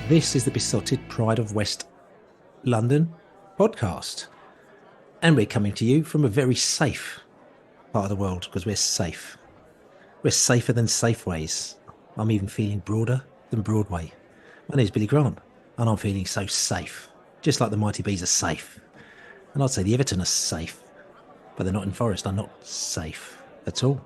This is the Besotted Pride of West London podcast. And we're coming to you from a very safe part of the world because we're safe. We're safer than Safeways. I'm even feeling broader than Broadway. My name's Billy Grant, and I'm feeling so safe, just like the Mighty Bees are safe. And I'd say the Everton are safe, but they're not in Forest. I'm not safe at all.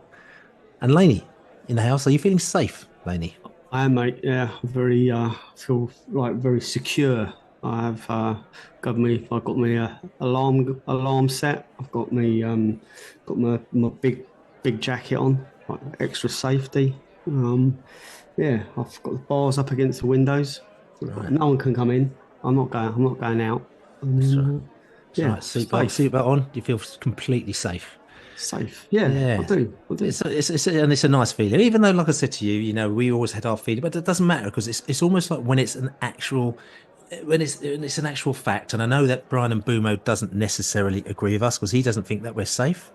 And Laney in the house, are you feeling safe, Laney? I am, mate. Yeah, very. Feel like very secure. I've got me. I've got my alarm set. I've got me got my big jacket on, like extra safety. Yeah, I've got the bars up against the windows. Right. No one can come in. I'm not going. I'm not going out. So, Yeah, right, safe. seatbelt on. You feel completely safe. Safe. Yeah, I Yeah, do. I do. it's a nice feeling. Even though, like I said to you, we always had our feeling, but it doesn't matter because it's almost like when it's an actual fact. And I know that Brian and Bumo doesn't necessarily agree with us because he doesn't think that we're safe,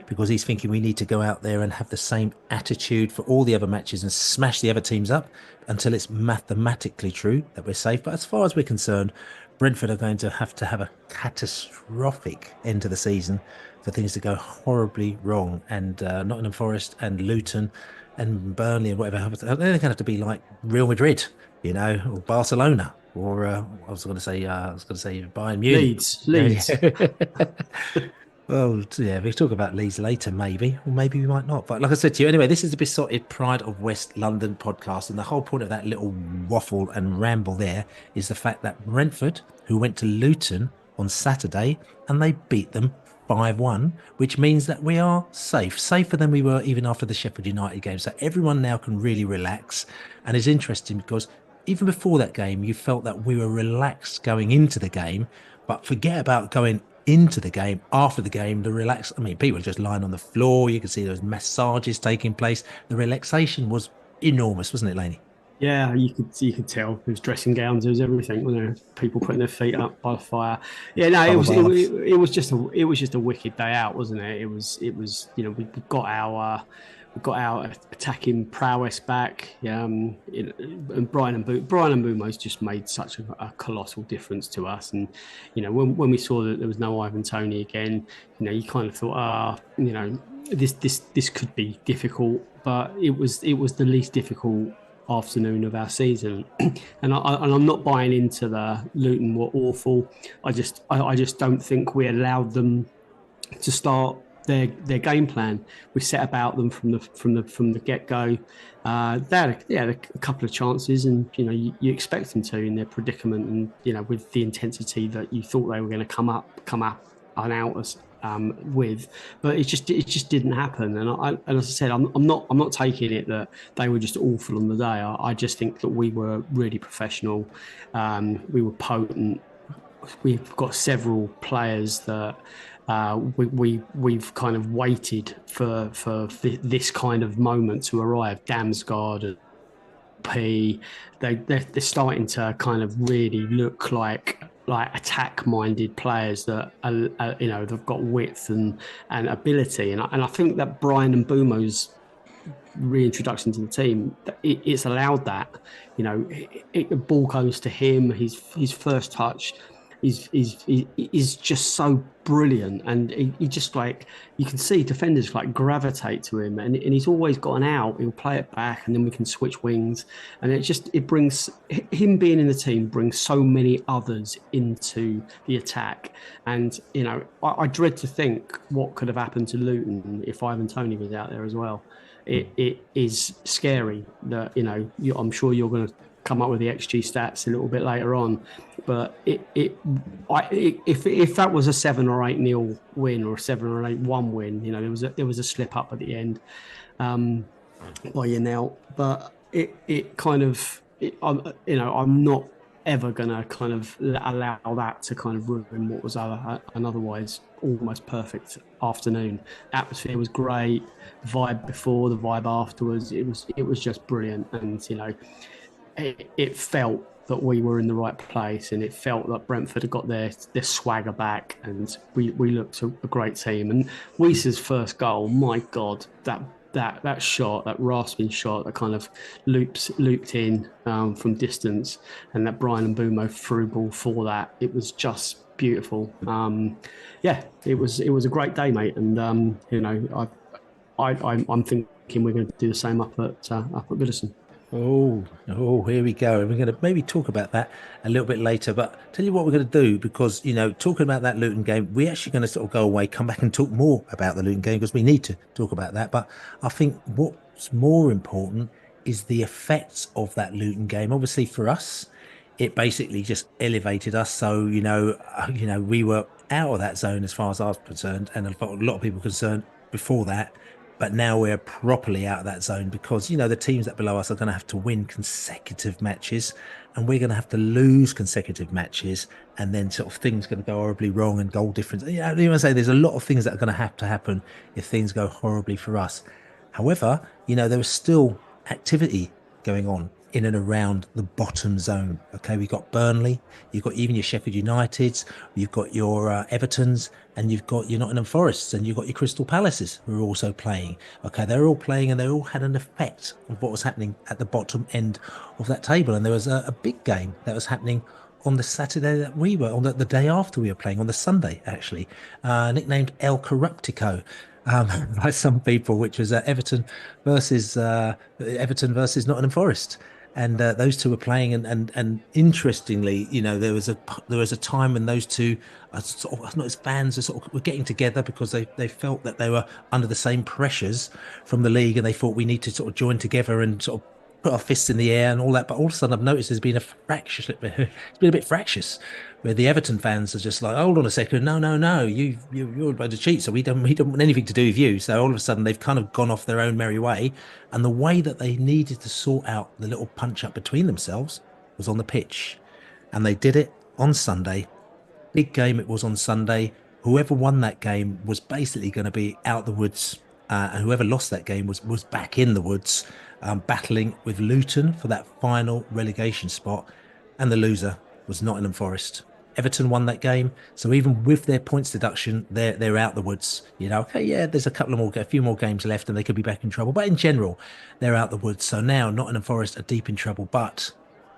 because he's thinking we need to go out there and have the same attitude for all the other matches and smash the other teams up until it's mathematically true that we're safe. But as far as we're concerned, Brentford are going to have a catastrophic end to the season for things to go horribly wrong. And Nottingham Forest and Luton and Burnley and whatever, they're going to have to be like Real Madrid, or Barcelona, or I was going to say Bayern Munich. Leeds. Well, yeah, we'll talk about Leeds later, maybe, or maybe we might not. But like I said to you, anyway, this is the Besotted Pride of West London podcast. And the whole point of that little waffle and ramble there is the fact that Brentford, who went to Luton on Saturday, and they beat them 5-1, which means that we are safe, safer than we were even after the Sheffield United game. So everyone now can really relax. And it's interesting because even before that game, you felt that we were relaxed going into the game, but forget about going into the game. After the game, people were just lying on the floor. You could see there was massages taking place. The relaxation was enormous, wasn't it, Laney? Yeah, you could tell. There was dressing gowns, there was everything. People putting their feet up by the fire. Yeah, no, it Bubble was it, baths. it was just a wicked day out, wasn't it? It was we got our attacking prowess back. And Brian and Bumo's just made such a colossal difference to us. And when we saw that there was no Ivan Toney again, you kind of thought, this could be difficult, but it was the least difficult afternoon of our season. And I'm not buying into the Luton were awful. I just don't think we allowed them to start their game plan. We set about them from the get go. They had a couple of chances, and you expect them to in their predicament, and with the intensity that you thought they were going to come up and out us with, but it just didn't happen. And as I said, I'm not taking it that they were just awful on the day. I just think that we were really professional. We were potent. We've got several players that we've kind of waited for this kind of moment to arrive. Damsgaard, they're starting to kind of really look like attack-minded players that they've got width and ability, and I think that Brian and Bumo's reintroduction to the team, it's allowed that. The ball goes to him. His first touch is just so brilliant, and he just, like, you can see defenders like gravitate to him, and he's always got an out. He'll play it back, and then we can switch wings, and it brings him being in the team brings so many others into the attack. And I dread to think what could have happened to Luton if Ivan Toney was out there as well. It is scary that I'm sure you're going to come up with the XG stats a little bit later on, but if that was a 7 or 8-0 win or a 7 or 8-1 win, there was a slip up at the end by Yanel, but I'm not ever gonna kind of allow that to kind of ruin what was an otherwise almost perfect afternoon. Atmosphere was great, the vibe before, the vibe afterwards, it was just brilliant. And it felt that we were in the right place, and it felt that Brentford had got their swagger back, and we looked a great team. And Weiser's first goal, my God, that that shot, that rasping shot, that kind of looped in from distance, and that Brian Mbumo through ball for that, it was just beautiful. Yeah, it was a great day, mate, and I'm thinking we're going to do the same up at Goodison. Here we go. And we're going to maybe talk about that a little bit later. But tell you what we're going to do, because, talking about that Luton game, we're actually going to sort of go away, come back and talk more about the Luton game because we need to talk about that. But I think what's more important is the effects of that Luton game. Obviously, for us, it basically just elevated us. So, we were out of that zone as far as I was concerned, and a lot of people concerned before that. But now we're properly out of that zone because, the teams that below us are going to have to win consecutive matches and we're going to have to lose consecutive matches. And then sort of things going to go horribly wrong and goal difference. I say there's a lot of things that are going to happen if things go horribly for us. However, there was still activity going on in and around the bottom zone. Okay, we've got Burnley, you've got even your Sheffield Uniteds, you've got your Evertons, and you've got your Nottingham Forests, and you've got your Crystal Palaces who are also playing. Okay, they're all playing, and they all had an effect of what was happening at the bottom end of that table. And there was a big game that was happening on the Saturday that we were on, the day after we were playing, on the Sunday actually, nicknamed El Corruptico. By some people, which was versus Everton versus Nottingham Forest, and those two were playing, and interestingly, there was a time when those two, sort of not as fans, are sort of were getting together because they felt that they were under the same pressures from the league, and they thought we need to sort of join together and sort of put our fists in the air and all that. But all of a sudden, I've noticed there's been a fractious. It's been a bit fractious, where the Everton fans are just like, hold on a second, no, no, no, you're about to cheat, so we don't want anything to do with you. So all of a sudden, they've kind of gone off their own merry way, and the way that they needed to sort out the little punch up between themselves was on the pitch, and they did it on Sunday. Big game it was on Sunday. Whoever won that game was basically going to be out the woods, and whoever lost that game was back in the woods, battling with Luton for that final relegation spot. And the loser was Nottingham Forest. Everton won that game, so even with their points deduction, they're out the woods. Okay, yeah, there's a few more games left, and they could be back in trouble. But in general, they're out the woods. So now Nottingham Forest are deep in trouble. But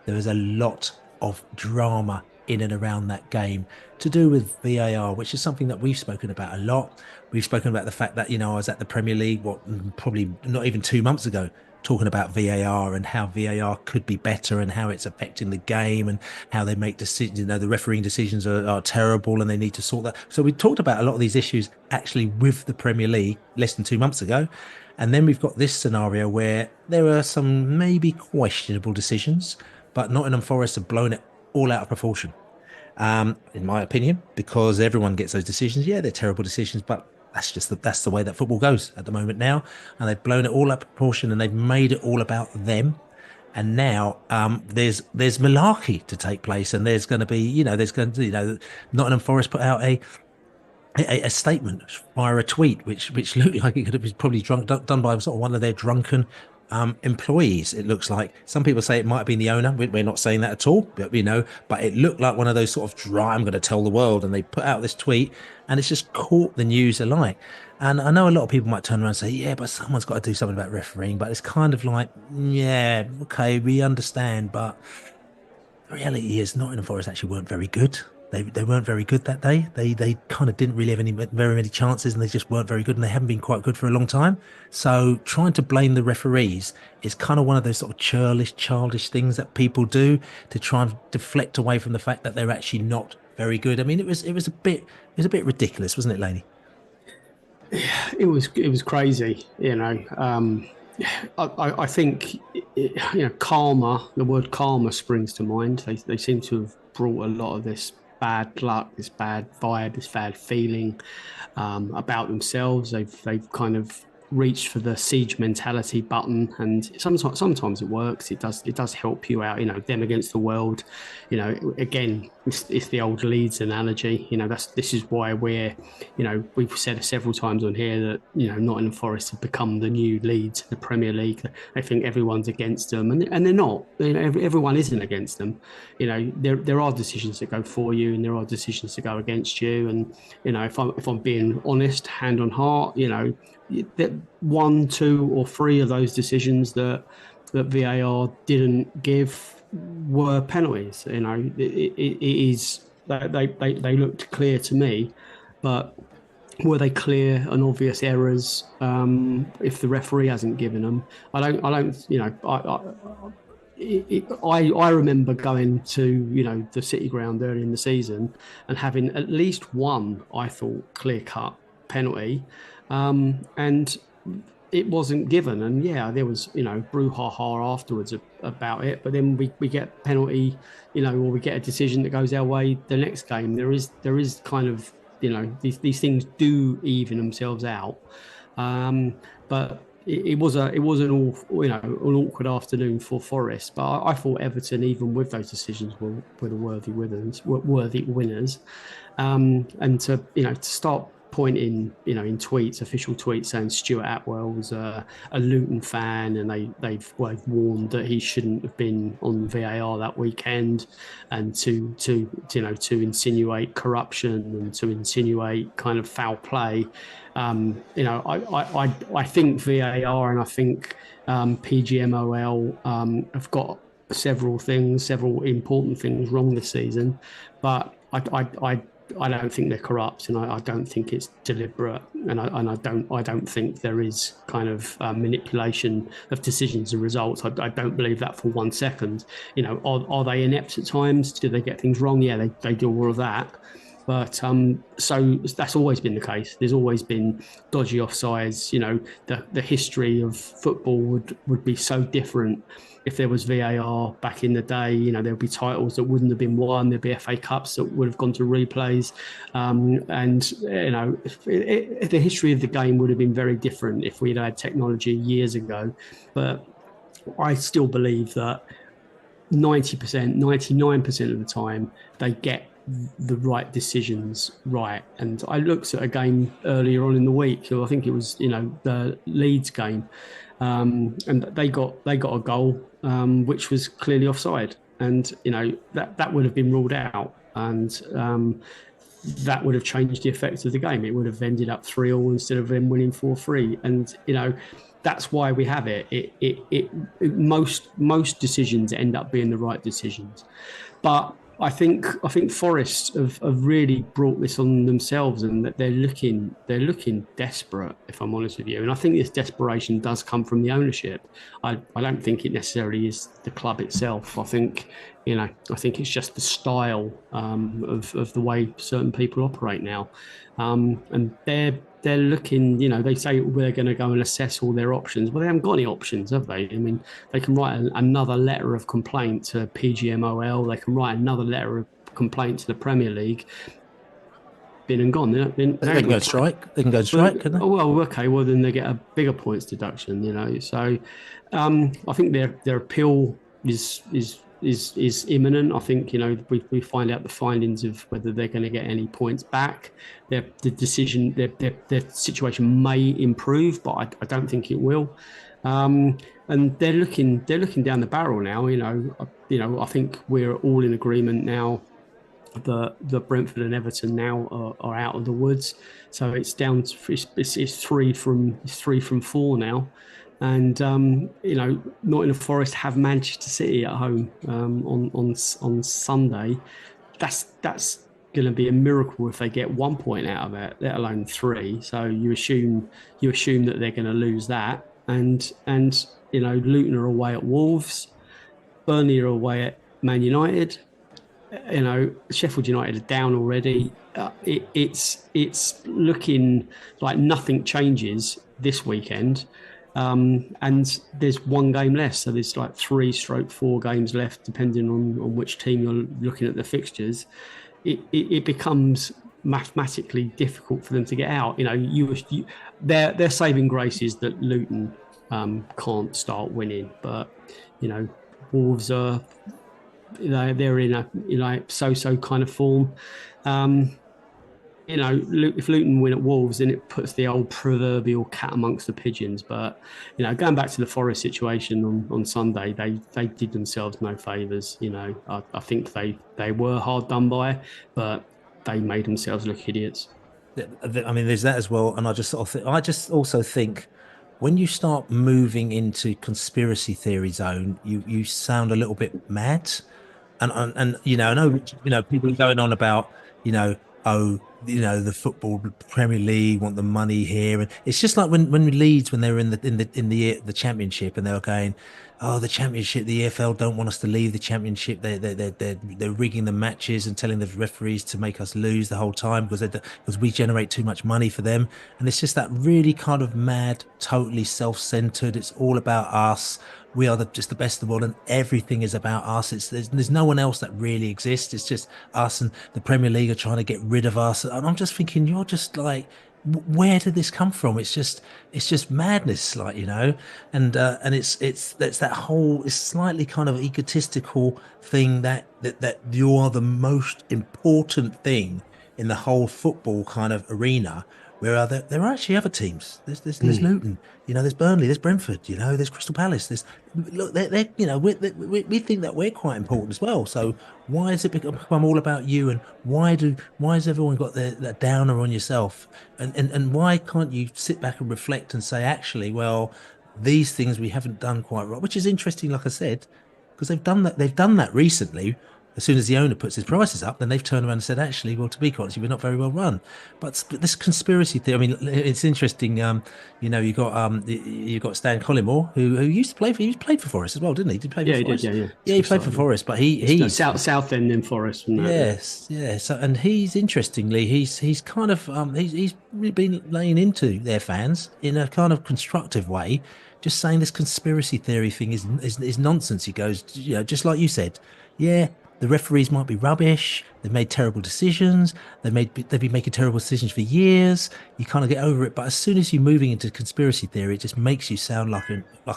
there was a lot of drama in and around that game to do with VAR, which is something that we've spoken about a lot. We've spoken about the fact that, I was at the Premier League, probably not even 2 months ago, talking about VAR and how VAR could be better and how it's affecting the game and how they make decisions. The refereeing decisions are terrible and they need to sort that. So we talked about a lot of these issues actually with the Premier League less than 2 months ago. And then we've got this scenario where there are some maybe questionable decisions, but Nottingham Forest have blown it all out of proportion, in my opinion, because everyone gets those decisions. Yeah, they're terrible decisions, but that's the way that football goes at the moment now. And they've blown it all out of proportion, and they've made it all about them. And now there's malarkey to take place, and there's going to be, Nottingham Forest put out a statement via a tweet, which looked like it could have been probably done by sort of one of their drunken employees. It looks like some people say it might have been the owner. We're not saying that at all, but it looked like one of those sort of I'm going to tell the world, and they put out this tweet, and it's just caught the news alike. And I know a lot of people might turn around and say, yeah, but someone's got to do something about refereeing. But it's kind of like, yeah, okay, we understand, but the reality is Nottingham Forest actually weren't very good. They weren't very good that day. They kind of didn't really have very many chances, and they just weren't very good, and they haven't been quite good for a long time. So trying to blame the referees is kind of one of those sort of childish things that people do to try and deflect away from the fact that they're actually not very good. I mean, it was a bit ridiculous, wasn't it, Laney? It was crazy. I think karma. The word karma springs to mind. They seem to have brought a lot of this bad luck, this bad vibe, this bad feeling about themselves. They've kind of reached for the siege mentality button, and sometimes it works. It does help you out. Them against the world. Again, it's the old Leeds analogy. This is why we've said several times on here that Nottingham Forest have become the new Leeds, the Premier League. They think everyone's against them, and they're not. Everyone isn't against them. There are decisions that go for you, and there are decisions that go against you. And if I'm being honest, hand on heart, that one, two, or three of those decisions that VAR didn't give were penalties. It is they looked clear to me, but were they clear and obvious errors? If the referee hasn't given them, I don't, I remember going to the City ground early in the season and having at least one I thought clear cut penalty, and it wasn't given. And yeah, there was brouhaha afterwards about it, but then we get penalty, or we get a decision that goes our way the next game. There is kind of these things do even themselves out, but it was an awkward afternoon for Forest, but I thought Everton, even with those decisions, were the worthy winners. And to start pointing, in tweets, official tweets, saying Stuart Atwell was a Luton fan, and they've warned that he shouldn't have been on VAR that weekend, and to insinuate corruption and to insinuate kind of foul play. I think VAR and I think PGMOL have got several important things wrong this season, but I don't think they're corrupt, and I don't think it's deliberate, and I don't think there is kind of manipulation of decisions and results. I don't believe that for 1 second. Are they inept at times? Do they get things wrong? Yeah, they do all of that. But so that's always been the case. There's always been dodgy offsides. The history of football would be so different if there was VAR back in the day. There'd be titles that wouldn't have been won. There'd be FA Cups that would have gone to replays, and the history of the game would have been very different if we'd had technology years ago. But I still believe that 90%, 99% of the time they get the right decisions right. And I looked at a game earlier on in the week. I think it was the Leeds game, and they got a goal which was clearly offside, and that would have been ruled out, and that would have changed the effect of the game. It would have ended up 3-3 instead of them winning 4-3, and that's why we have it. Most decisions end up being the right decisions, but I think Forest have really brought this on themselves, and that they're looking desperate, if I'm honest with you. And I think this desperation does come from the ownership. I don't think it necessarily is the club itself. I think it's just the style of the way certain people operate now, and they're looking. They say they're going to go and assess all their options. Well, they haven't got any options, have they? I mean, they can write another letter of complaint to PGMOL. They can write another letter of complaint to the Premier League. Been and gone. They can go strike. They can go strike, can they? Well, okay. Well, then they get a bigger points deduction. So I think their appeal is imminent. I think we find out the findings of whether they're going to get any points back. Their situation may improve, but I don't think it will. And they're looking down the barrel now. I think we're all in agreement now that Brentford and Everton now are out of the woods. So it's down to it's 3 from 4 now. And Nottingham Forest have Manchester City at home on Sunday. That's going to be a miracle if they get 1 point out of it, let alone 3. So you assume that they're going to lose that. And Luton are away at Wolves, Burnley are away at Man United. Sheffield United are down already. It's looking like nothing changes this weekend. And there's 1 game left, so there's like 3/4 games left, depending on which team you're looking at the fixtures. It becomes mathematically difficult for them to get out. Their saving grace is that Luton can't start winning, but Wolves are they're in a so kind of form. If Luton win at Wolves, then it puts the old proverbial cat amongst the pigeons. But going back to the Forest situation on Sunday, they did themselves no favours. I think they were hard done by, but they made themselves look idiots. I mean, there's that as well, and I just sort of I just also think when you start moving into conspiracy theory zone, you sound a little bit mad. And I know people are going on about you know oh the football Premier League want the money here, and it's just like when Leeds when they were in the Championship and they were going, oh, the Championship, the EFL don't want us to leave the Championship. They're rigging the matches and telling the referees to make us lose the whole time because we generate too much money for them. And it's just that really kind of mad, totally self-centered. It's all about us. We are just the best of the world, and everything is about us. There's no one else that really exists. It's just us, and the Premier League are trying to get rid of us. And I'm just thinking, you're just like, where did this come from? It's just madness, like and it's that whole, it's slightly kind of egotistical thing that you are the most important thing in the whole football kind of arena. Where there are actually other teams. There's Mm. Luton, there's Burnley, there's Brentford, there's Crystal Palace. There's look, they're we think that we're quite important as well. So why has it become all about you? And why has everyone got that downer on yourself? And why can't you sit back and reflect and say, actually, well, these things we haven't done quite right, which is interesting, like I said, because they've done that recently. As soon as the owner puts his prices up, then they've turned around and said, actually, well, to be honest, we're not very well run. But this conspiracy theory, I mean, it's interesting. You got Stan Collymore, who used to play for, he played for Forest as well, didn't he? Did he play for Yeah, he did. Forest? Yeah, yeah. Yeah, he played for Forest, but It's the he's South End in Forest and that. Yeah. yes, yeah. So, and he's interestingly, he's kind of he's really been laying into their fans in a kind of constructive way, just saying this conspiracy theory thing is nonsense. He goes, just like you said, yeah, the referees might be rubbish. They've made terrible decisions. They've been making terrible decisions for years. You kind of get over it, but as soon as you're moving into conspiracy theory, it just makes you sound like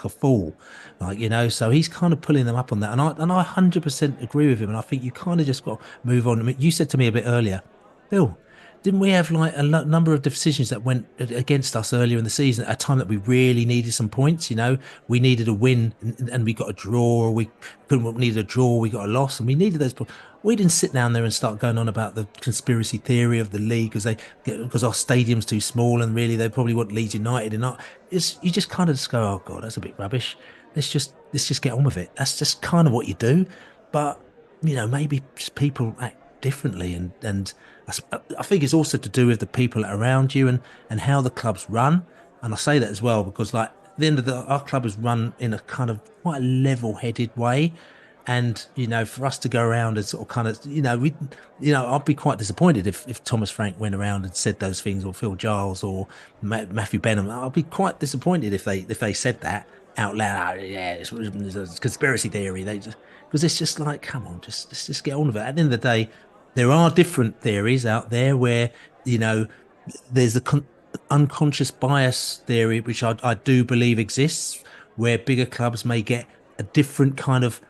a fool, So he's kind of pulling them up on that, and I 100% agree with him. And I think you kind of just got to move on. I mean, you said to me a bit earlier, Bill, didn't we have like a number of decisions that went against us earlier in the season at a time that we really needed some points? We needed a win and we got a draw, or we couldn't we needed a draw, we got a loss, and we needed those points. We didn't sit down there and start going on about the conspiracy theory of the league because our stadium's too small and really they probably want Leeds United and not. You just kind of just go, oh God, that's a bit rubbish. Let's just get on with it. That's just kind of what you do. But maybe just people act differently, and I think it's also to do with the people around you and how the club's run. And I say that as well because, like, at the end of our club is run in a kind of quite level-headed way. And for us to go around and sort of kind of, I'd be quite disappointed if Thomas Frank went around and said those things, or Phil Giles or Matthew Benham. I'd be quite disappointed if they said that out loud. Oh, yeah, it's a conspiracy theory. Because it's just like, come on, let's just get on with it. At the end of the day, there are different theories out there where you know there's the unconscious bias theory, which I do believe exists, where bigger clubs may get a different kind of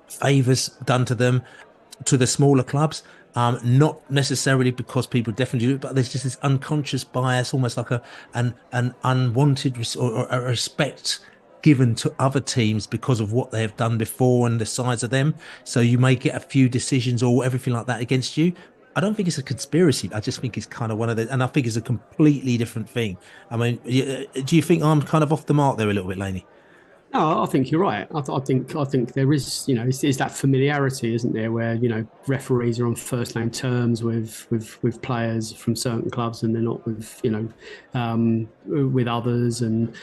favors done to them to the smaller clubs. Not necessarily because people definitely do it, but there's just this unconscious bias, almost like an unwanted or a respect given to other teams because of what they have done before and the size of them. So you may get a few decisions or everything like that against you. I don't think it's a conspiracy. I just think it's kind of one of the, and I think it's a completely different thing. I mean, do you think I'm kind of off the mark there a little bit, Laney? No, I think you're right. I think there is, is that familiarity, isn't there, where referees are on first name terms with players from certain clubs, and they're not with others, and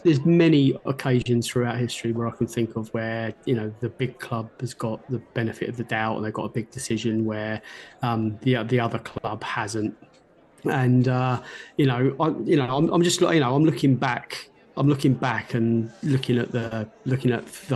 there's many occasions throughout history where I can think of where the big club has got the benefit of the doubt and they've got a big decision where the other club hasn't. And I'm just I'm looking back. I'm looking back and looking at the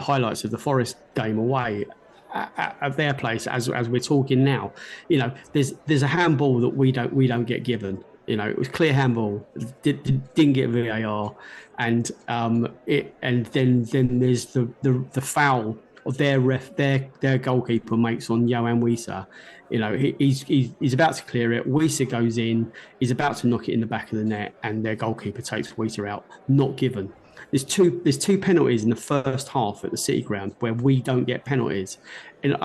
highlights of the Forest game away at their place as we're talking now. There's a handball that we don't get given. It was clear handball. Didn't get VAR, and then there's the foul of their goalkeeper makes on Johan Wieser. He's about to clear it. Wieser goes in. He's about to knock it in the back of the net, and their goalkeeper takes Wieser out. Not given. there's two penalties in the first half at the City Ground where we don't get penalties, and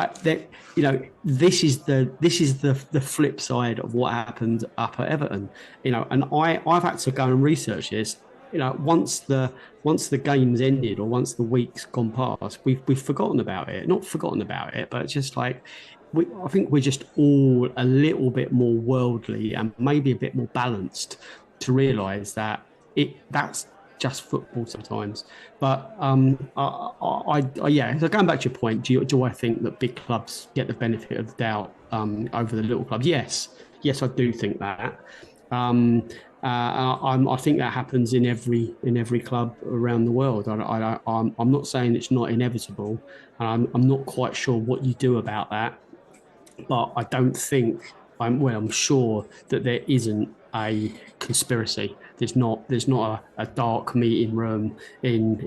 this is the flip side of what happened up at Everton. And I've had to go and research this. Once the game's ended or once the week's gone past, we've forgotten about it. Not forgotten about it, but it's just like I think we're just all a little bit more worldly and maybe a bit more balanced to realise that that's just football sometimes. But yeah. So going back to your point, do I think that big clubs get the benefit of the doubt over the little clubs? Yes, I do think that. Um, I think that happens in every club around the world. I'm not saying it's not inevitable, and I'm not quite sure what you do about that. But I don't think I'm sure that there isn't a conspiracy. There's not a dark meeting room in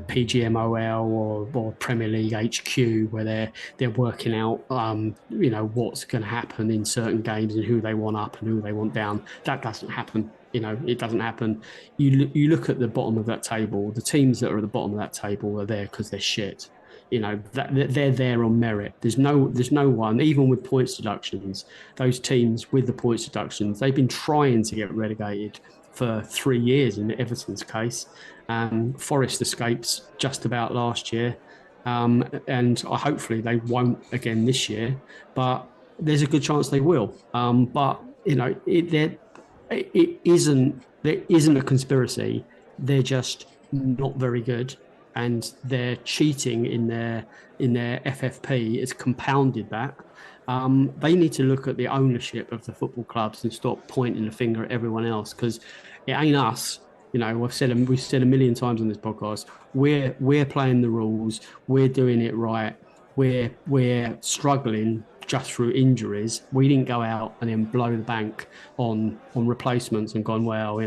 PGMOL or Premier League HQ where they're working out what's going to happen in certain games and who they want up and who they want down. That doesn't happen. It doesn't happen. You look at the bottom of that table. The teams that are at the bottom of that table are there because they're shit. That they're there on merit. There's no one, even with points deductions. Those teams with the points deductions, they've been trying to get relegated for 3 years in Everton's case. Forest escapes just about last year, and hopefully they won't again this year. But there's a good chance they will. But it isn't. There isn't a conspiracy. They're just not very good, and their cheating in their FFP has compounded that. They need to look at the ownership of the football clubs and stop pointing the finger at everyone else, because it ain't us. We've said a million times on this podcast. We're playing the rules. We're doing it right. We're struggling just through injuries. We didn't go out and then blow the bank on replacements and gone, well,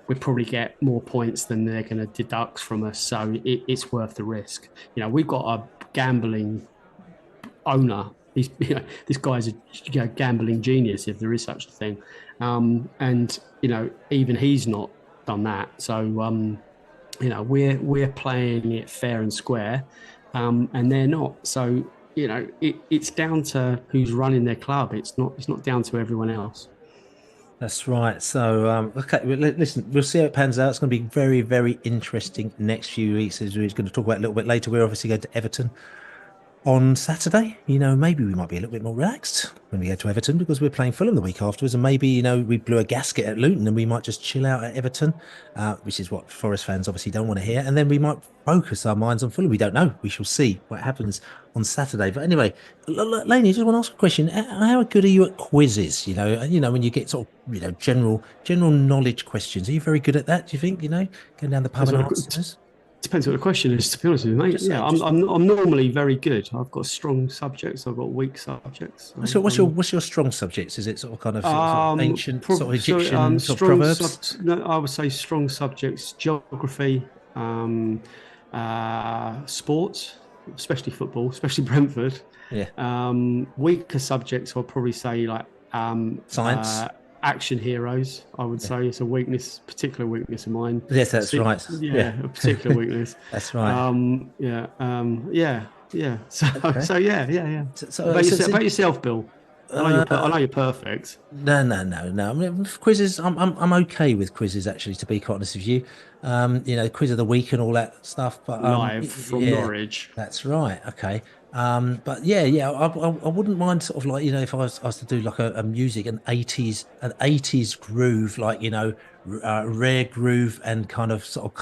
we probably get more points than they're going to deduct from us, so it's worth the risk. We've got a gambling owner. This guy's a gambling genius, if there is such a thing, and even he's not done that. So we're playing it fair and square, and they're not. So it's down to who's running their club. It's not down to everyone else. That's right. So, okay, listen, we'll see how it pans out. It's going to be very, very interesting next few weeks, as we're going to talk about a little bit later. We're obviously going to Everton on Saturday. Maybe we might be a little bit more relaxed when we go to Everton because we're playing Fulham the week afterwards, and maybe we blew a gasket at Luton and we might just chill out at Everton, which is what Forest fans obviously don't want to hear, and then we might focus our minds on Fulham. We don't know. We shall see what happens on Saturday. But anyway, Laney, I just want to ask a question. How good are you at quizzes? When you get sort of general knowledge questions, are you very good at that? Do you think? Going down the pub and answers? Depends what the question is, to be honest with you, mate. I'm normally very good. I've got strong subjects. I've got weak subjects. So what's your strong subjects? Is it sort of ancient, sort of Egyptian sort of proverbs? No, I would say strong subjects: geography, sports, especially football, especially Brentford. Yeah. Weaker subjects, I'll probably say like science. Action heroes, I would say, it's a particular weakness of mine. Yes, that's right. Yeah, a particular weakness. That's right. Yeah. So yeah. So, about yourself, Bill. I know you're perfect. No. I mean, quizzes, I'm okay with quizzes, actually, to be quite honest with you. Quiz of the week and all that stuff. But live from Norwich. That's right. Okay. But yeah, I wouldn't mind sort of like, if I was to do like a music, an 80s groove, like, rare groove and kind of soul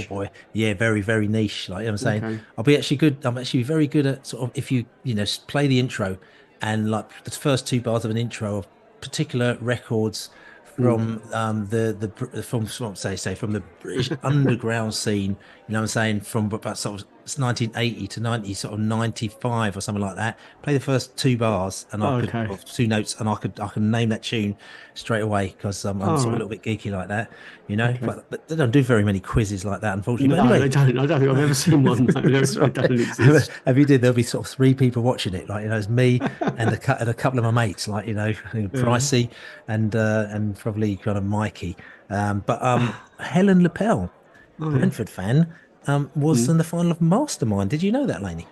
boy. Yeah, very, very niche. Like, I'm saying, okay. I'm actually very good at sort of, if you, play the intro and like the first two bars of an intro of particular records from from the British underground scene, I'm saying, from about sort of it's 1980 to 90, sort of 95 or something like that. Play the first two bars and I could, Okay. or two notes, and I can name that tune straight away because I'm All sort of a right. little bit geeky like that, you know. Okay. But they don't do very many quizzes like that, unfortunately. But No, anyway, they don't. I don't think I've ever seen one. No, that's they right. don't exist. If you did, there'll be sort of three people watching it, like, you know, it's me and and a couple of my mates, like, you know, Yeah. Pricey and probably kind of Mikey. Helen Lepel, Oh yeah. Brentford fan, was in Mm. the final of Mastermind. Did you know that, Laney?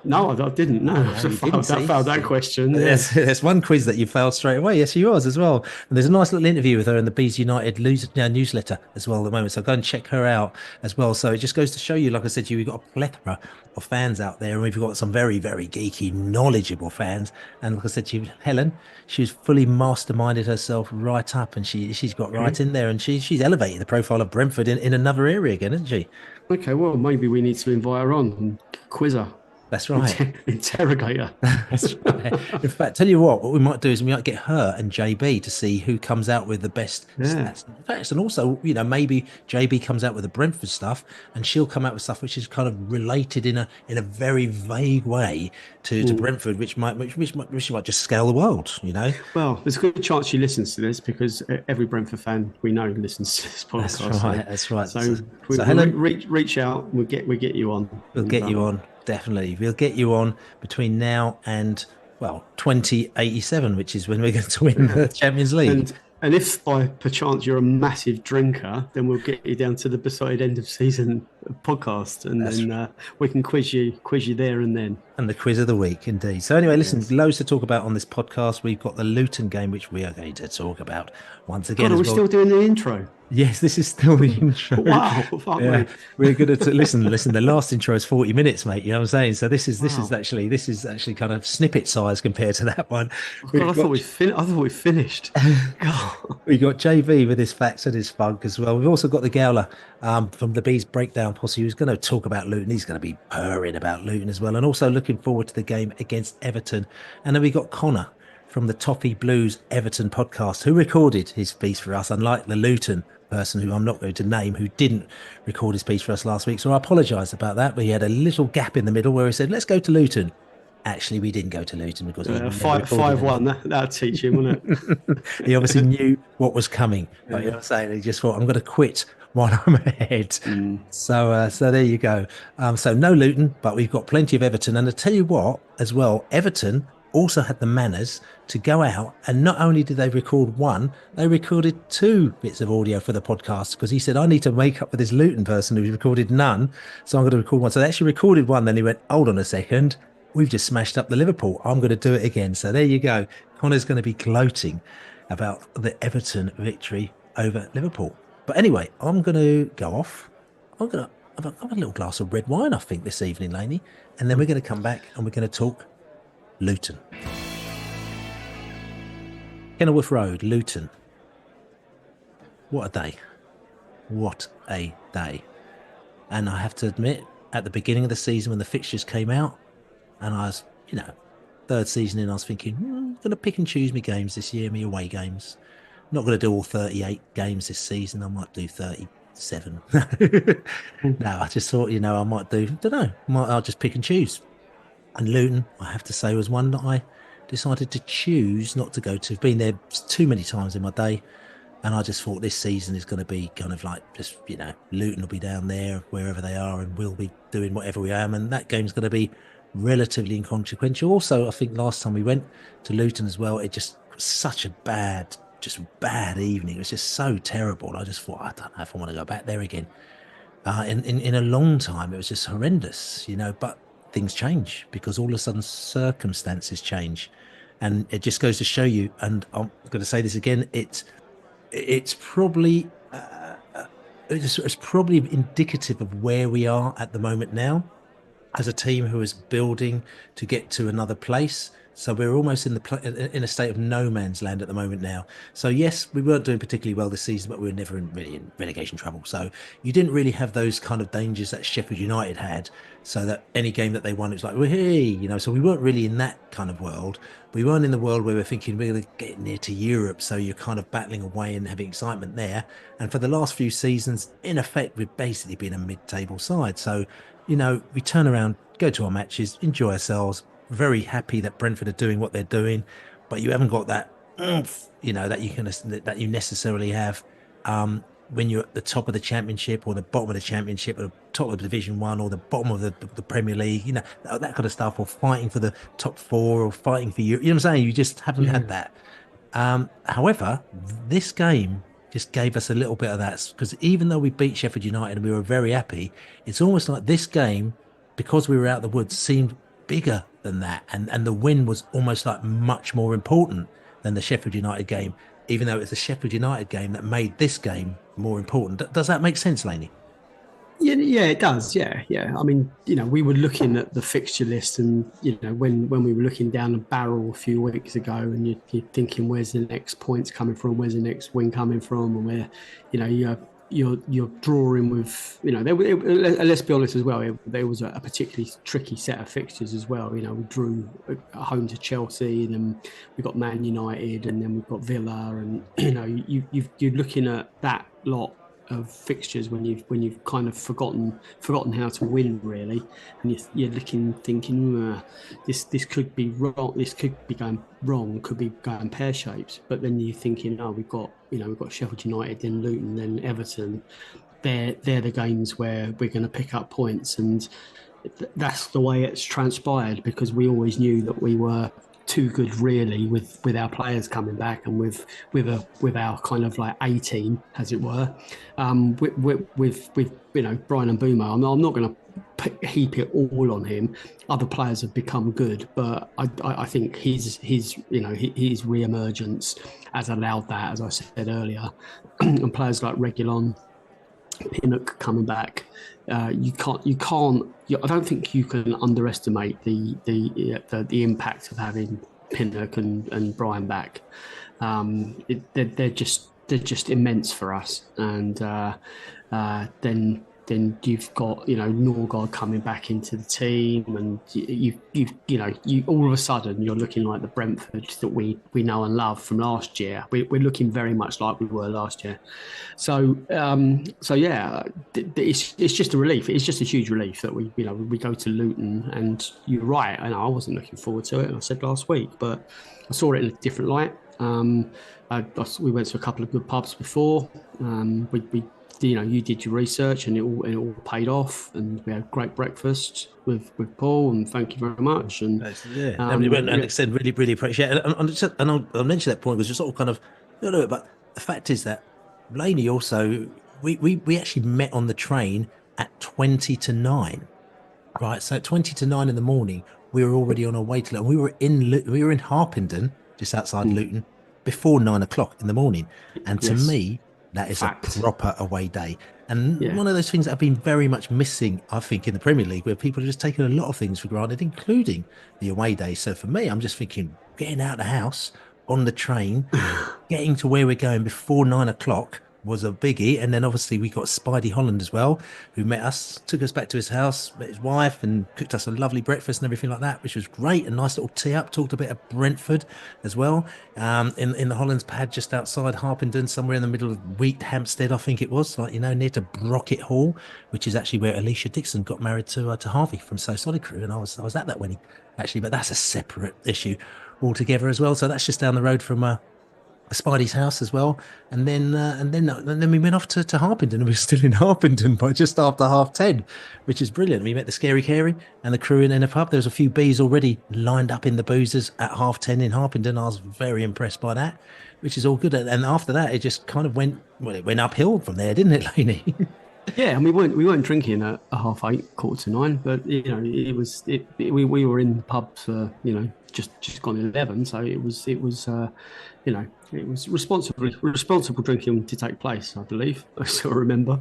No, I didn't. No, No, you didn't see. Failed that See, question. Yeah. there's one quiz that you failed straight away. Yes, she was as well. And there's a nice little interview with her in the Bees United newsletter as well at the moment. So go and check her out as well. So it just goes to show you, like I said to you, we've got a plethora of fans out there, and we've got some very, very geeky, knowledgeable fans. And like I said to you, Helen, she's fully masterminded herself right up, and she's got right Okay. in there, and she's elevated the profile of Brentford in another area again, isn't she? Okay. Well, maybe we need to invite her on and quiz her, That's right. interrogate her. That's right. In fact, tell you what we might do is we might get her and JB to see who comes out with the best Yeah. stats and facts. And also, you know, maybe JB comes out with the Brentford stuff and she'll come out with stuff which is kind of related in a very vague way to Mm. Brentford, which might just scale the world, you know. Well, there's a good chance she listens to this because every Brentford fan we know listens to this That's podcast. right. That's right. So, So Helen, reach out. We get you on. we'll And get you on. Definitely. We'll get you on between now and, well, 2087, which is when we're going to win yeah. the Champions League. And if by perchance you're a massive drinker, then we'll get you down to the Beside End of Season podcast, and That's then we can quiz you there and then. And the quiz of the week, indeed. So anyway, listen, Yes. loads to talk about on this podcast. We've got the Luton game, which we are going to talk about once again God, are as we well. still doing the intro? Yes, this is still the intro. Wow, fuck Yeah, me. we're good at listen. The last intro is 40 minutes, mate. You know what I'm saying? So this is Wow. this is actually kind of snippet size compared to that one. Oh, God, We've got I thought we finished. God. we got JV with his facts and his funk as well. We've also got the Gowler from the Bees Breakdown posse, who's going to talk about Luton. He's going to be purring about Luton as well, and also looking forward to the game against Everton. And then we got Connor from the Toffee Blues Everton podcast, who recorded his piece for us, unlike the Luton person who I'm not going to name, who didn't record his piece for us last week. So I apologise about that. But he had a little gap in the middle where he said, "Let's go to Luton." Actually, we didn't go to Luton because he never recorded 5-1. That'll teach him, won't it? he obviously knew what was coming. But you know what I'm saying? He just thought, I'm going to quit while I'm ahead. Mm. So there you go. So no Luton, but we've got plenty of Everton. And to tell you what, as well, Everton also had the manners to go out, and not only did they record one, they recorded two bits of audio for the podcast, because he said, I need to make up for this Luton person who recorded none, so I'm going to record one. So they actually recorded one, then he went, hold on a second, we've just smashed up the Liverpool, I'm going to do it again. So there you go. Connor's going to be gloating about the Everton victory over Liverpool. But anyway, I'm going to go off. I'm going to have a little glass of red wine, I think, this evening, Laney, and then we're going to come back and we're going to talk Luton. Kenilworth Road, Luton. What a day. What a day. And I have to admit, at the beginning of the season when the fixtures came out, and I was, you know, third season in, I was thinking, I'm going to pick and choose my games this year, my away games. Not going to do all 38 games this season. I might do 37. No, I just thought, I might do, don't know, I'll just pick and choose. And Luton, I have to say, was one that I decided to choose not to go to. I've been there too many times in my day. And I just thought this season is going to be kind of like just, Luton will be down there wherever they are and we'll be doing whatever we am. And that game's going to be relatively inconsequential. Also, I think last time we went to Luton as well, it just was such a bad evening. It was just so terrible. I just thought, I don't know if I want to go back there again. In a long time, it was just horrendous, but things change because all of a sudden circumstances change. And it just goes to show you, and I'm going to say this again, it's probably it's probably indicative of where we are at the moment now as a team who is building to get to another place. So we're almost in a state of no man's land at the moment now. So yes, we weren't doing particularly well this season, but we were never really in relegation trouble. So you didn't really have those kind of dangers that Sheffield United had. So that any game that they won, it was like, well, hey, So we weren't really in that kind of world. We weren't in the world where we're thinking we're going to get near to Europe. So you're kind of battling away and having excitement there. And for the last few seasons, in effect, we've basically been a mid-table side. So we turn around, go to our matches, enjoy ourselves, very happy that Brentford are doing what they're doing, but you haven't got that oomph, that you necessarily have when you're at the top of the championship or the bottom of the championship or the top of Division One or the bottom of the Premier League, that kind of stuff, or fighting for the top four or fighting for you. You know what I'm saying? You just haven't Yeah. had that. However, this game just gave us a little bit of that because even though we beat Sheffield United and we were very happy, it's almost like this game, because we were out of the woods, seemed bigger than that. And the win was almost like much more important than the Sheffield United game, even though it's the Sheffield United game that made this game more important. Does that make sense, Laney? Yeah, yeah, it does. Yeah, yeah. I mean, we were looking at the fixture list, and when we were looking down the barrel a few weeks ago, and you're thinking, where's the next points coming from? Where's the next win coming from? And where, you're drawing with, let's be honest as well. There was a particularly tricky set of fixtures as well. We drew at home to Chelsea, and then we got Man United, and then we've got Villa, and you're looking at that lot of fixtures when you've kind of forgotten how to win, really, and you're looking thinking, this could be wrong, this could be going wrong, could be going pear-shaped. But then you're thinking, oh, we've got Sheffield United, then Luton, then Everton. They're the games where we're going to pick up points, and that's the way it's transpired, because we always knew that we were too good, really, with our players coming back, and with our kind of like A team, as it were. With Brian Mbeumo, I'm not going to heap it all on him. Other players have become good, but I think his re-emergence has allowed that, as I said earlier. And players like Reguilon, Pinnock coming back, I don't think you can underestimate the impact of having Pinnock and Brian back. They're just immense for us, and then you've got Norgard coming back into the team, and you all of a sudden you're looking like the Brentford that we know and love from last year. We're looking very much like we were last year. So yeah, it's just a relief. It's just a huge relief that we go to Luton, and you're right. And I wasn't looking forward to it. I said last week, but I saw it in a different light. We went to a couple of good pubs before. You did your research, and it all paid off, and we had great breakfast with Paul, and thank you very much. And yeah, and said really, really appreciate it. And I'll mention that point was just sort of kind of, but the fact is that Laney also, we actually met on the train at 20 to 9, right? So at 20 to 9 in the morning, we were already on our way to Luton. We were in Harpenden, just outside Luton, before 9 o'clock in the morning. And to me, that is Fact. a proper away day. And Yeah. one of those things that have been very much missing, I think, in the Premier League, where people are just taking a lot of things for granted, including the away day. So for me, I'm just thinking, getting out of the house on the train, getting to where we're going before 9 o'clock was a biggie. And then obviously we got Spidey Holland as well, who met us, took us back to his house, met his wife, and cooked us a lovely breakfast and everything like that, which was great. A nice little tea up, talked a bit of Brentford as well. In the Hollands pad just outside Harpenden, somewhere in the middle of Wheat Hampstead, I think it was, near to Brocket Hall, which is actually where Alicia Dixon got married to Harvey from So Solid Crew. And I was at that wedding, actually, but that's a separate issue altogether as well. So that's just down the road from Spidey's house as well, and then we went off to Harpenden, and we were still in Harpenden by just after 10:30, which is brilliant. We met the Scary Carey and the crew in a pub. There was a few bees already lined up in the boozers at 10:30 in Harpenden. I was very impressed by that, which is all good. And after that, it just kind of went uphill from there, didn't it, Laney? Yeah, and we weren't drinking at 8:30, 8:45, but we were in pubs for just gone 11, so it was responsible drinking to take place, I believe. I still remember,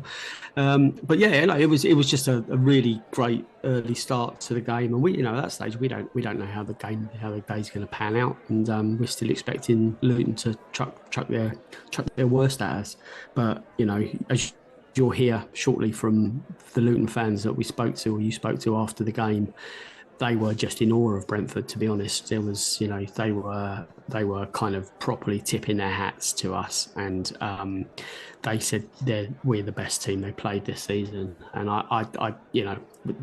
but yeah, it was just a really great early start to the game, and we at that stage we don't know how the day's going to pan out, and we're still expecting Luton to chuck their worst at us, but as you'll hear shortly from the Luton fans that we spoke to, or you spoke to after the game, they were just in awe of Brentford. To be honest, there was, they were kind of properly tipping their hats to us, and they said we're the best team they played this season. And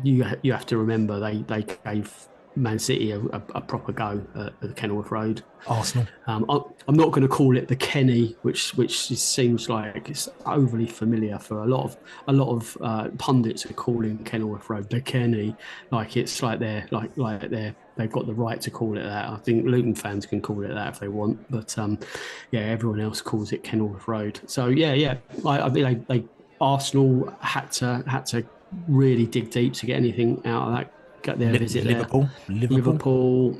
you have to remember they gave Man City a proper go at Kenilworth Road. Arsenal. I'm not going to call it the Kenny, which seems like it's overly familiar for a lot of pundits are calling Kenilworth Road the Kenny, like it's like they've got the right to call it that. I think Luton fans can call it that if they want, but everyone else calls it Kenilworth Road. So I think Arsenal had to really dig deep to get anything out of that. Got their visit Liverpool.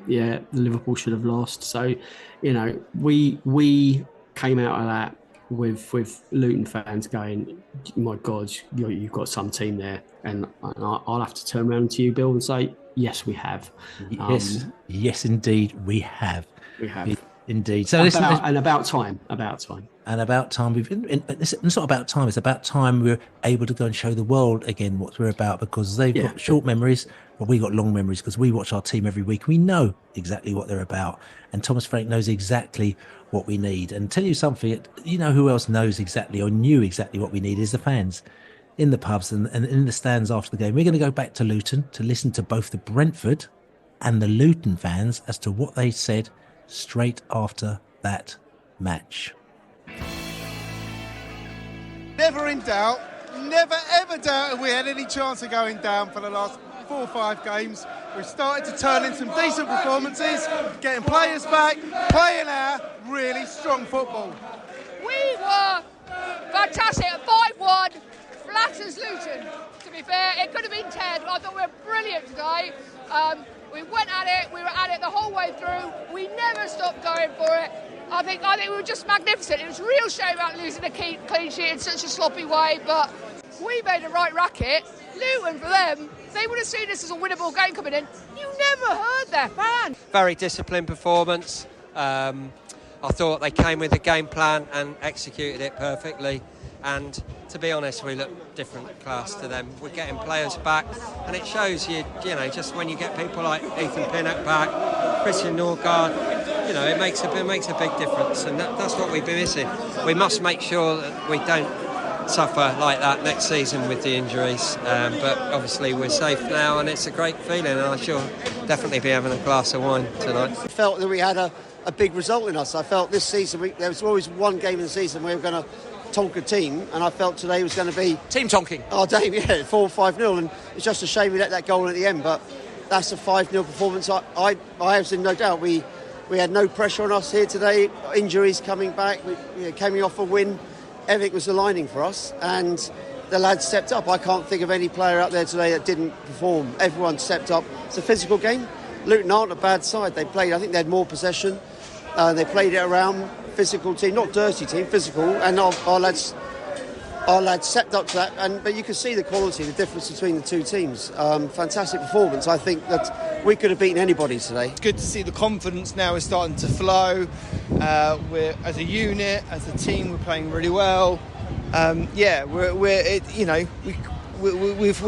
Yeah, Liverpool should have lost. So, we came out of that with Luton fans going, "My God, you've got some team there," and I'll have to turn around to you, Bill, and say, "Yes, we have." Yes, indeed, we have. We have. Indeed. So about time. And about time it's not about time. It's about time we're able to go and show the world again what we're about, because they've got short memories, but we got long memories because we watch our team every week. We know exactly what they're about, and Thomas Frank knows exactly what we need. And tell you something, who else knows exactly or knew exactly what we need is the fans in the pubs and in the stands after the game. We're going to go back to Luton to listen to both the Brentford and the Luton fans as to what they said straight after that match. Never in doubt, never ever doubted we had any chance of going down for the last 4 or 5 games. We've started to turn in some decent performances, getting players back, playing our really strong football. We were fantastic at 5-1, flat as Luton. To be fair, it could have been 10, but I thought we were brilliant today. We went at it, we were at it the whole way through. We never stopped going for it. I think we were just magnificent. It was a real shame about losing a clean sheet in such a sloppy way, but we made a right racket. Luton, for them, they would have seen this as a winnable game coming in. You never heard their fan. Very disciplined performance. I thought they came with a game plan and executed it perfectly. And to be honest, we look different class to them. We're getting players back, and it shows just when you get people like Ethan Pinnock back, Christian Norgard, it makes a big difference, and that's what we've been missing. We must make sure that we don't suffer like that next season with the injuries. But obviously we're safe now, and it's a great feeling, and I shall definitely be having a glass of wine tonight. I felt that we had a big result in us. I felt this season there was always one game in the season where we were going to tonk a team, and I felt today was going to be team tonking. Oh, Dave, 4-5-0, and it's just a shame we let that goal in at the end. But that's a 5-0 performance. I have no doubt we had no pressure on us here today. Injuries coming back, we came off a win. Everything was aligning for us, and the lads stepped up. I can't think of any player out there today that didn't perform. Everyone stepped up. It's a physical game. Luton aren't a bad side. I think they had more possession. They played it around. Physical team, not dirty team, physical, and our lads stepped up to that. But you can see the quality, the difference between the two teams. Fantastic performance. I think that we could have beaten anybody today. It's good to see the confidence now is starting to flow. We're as a unit, as a team, we're playing really well. We're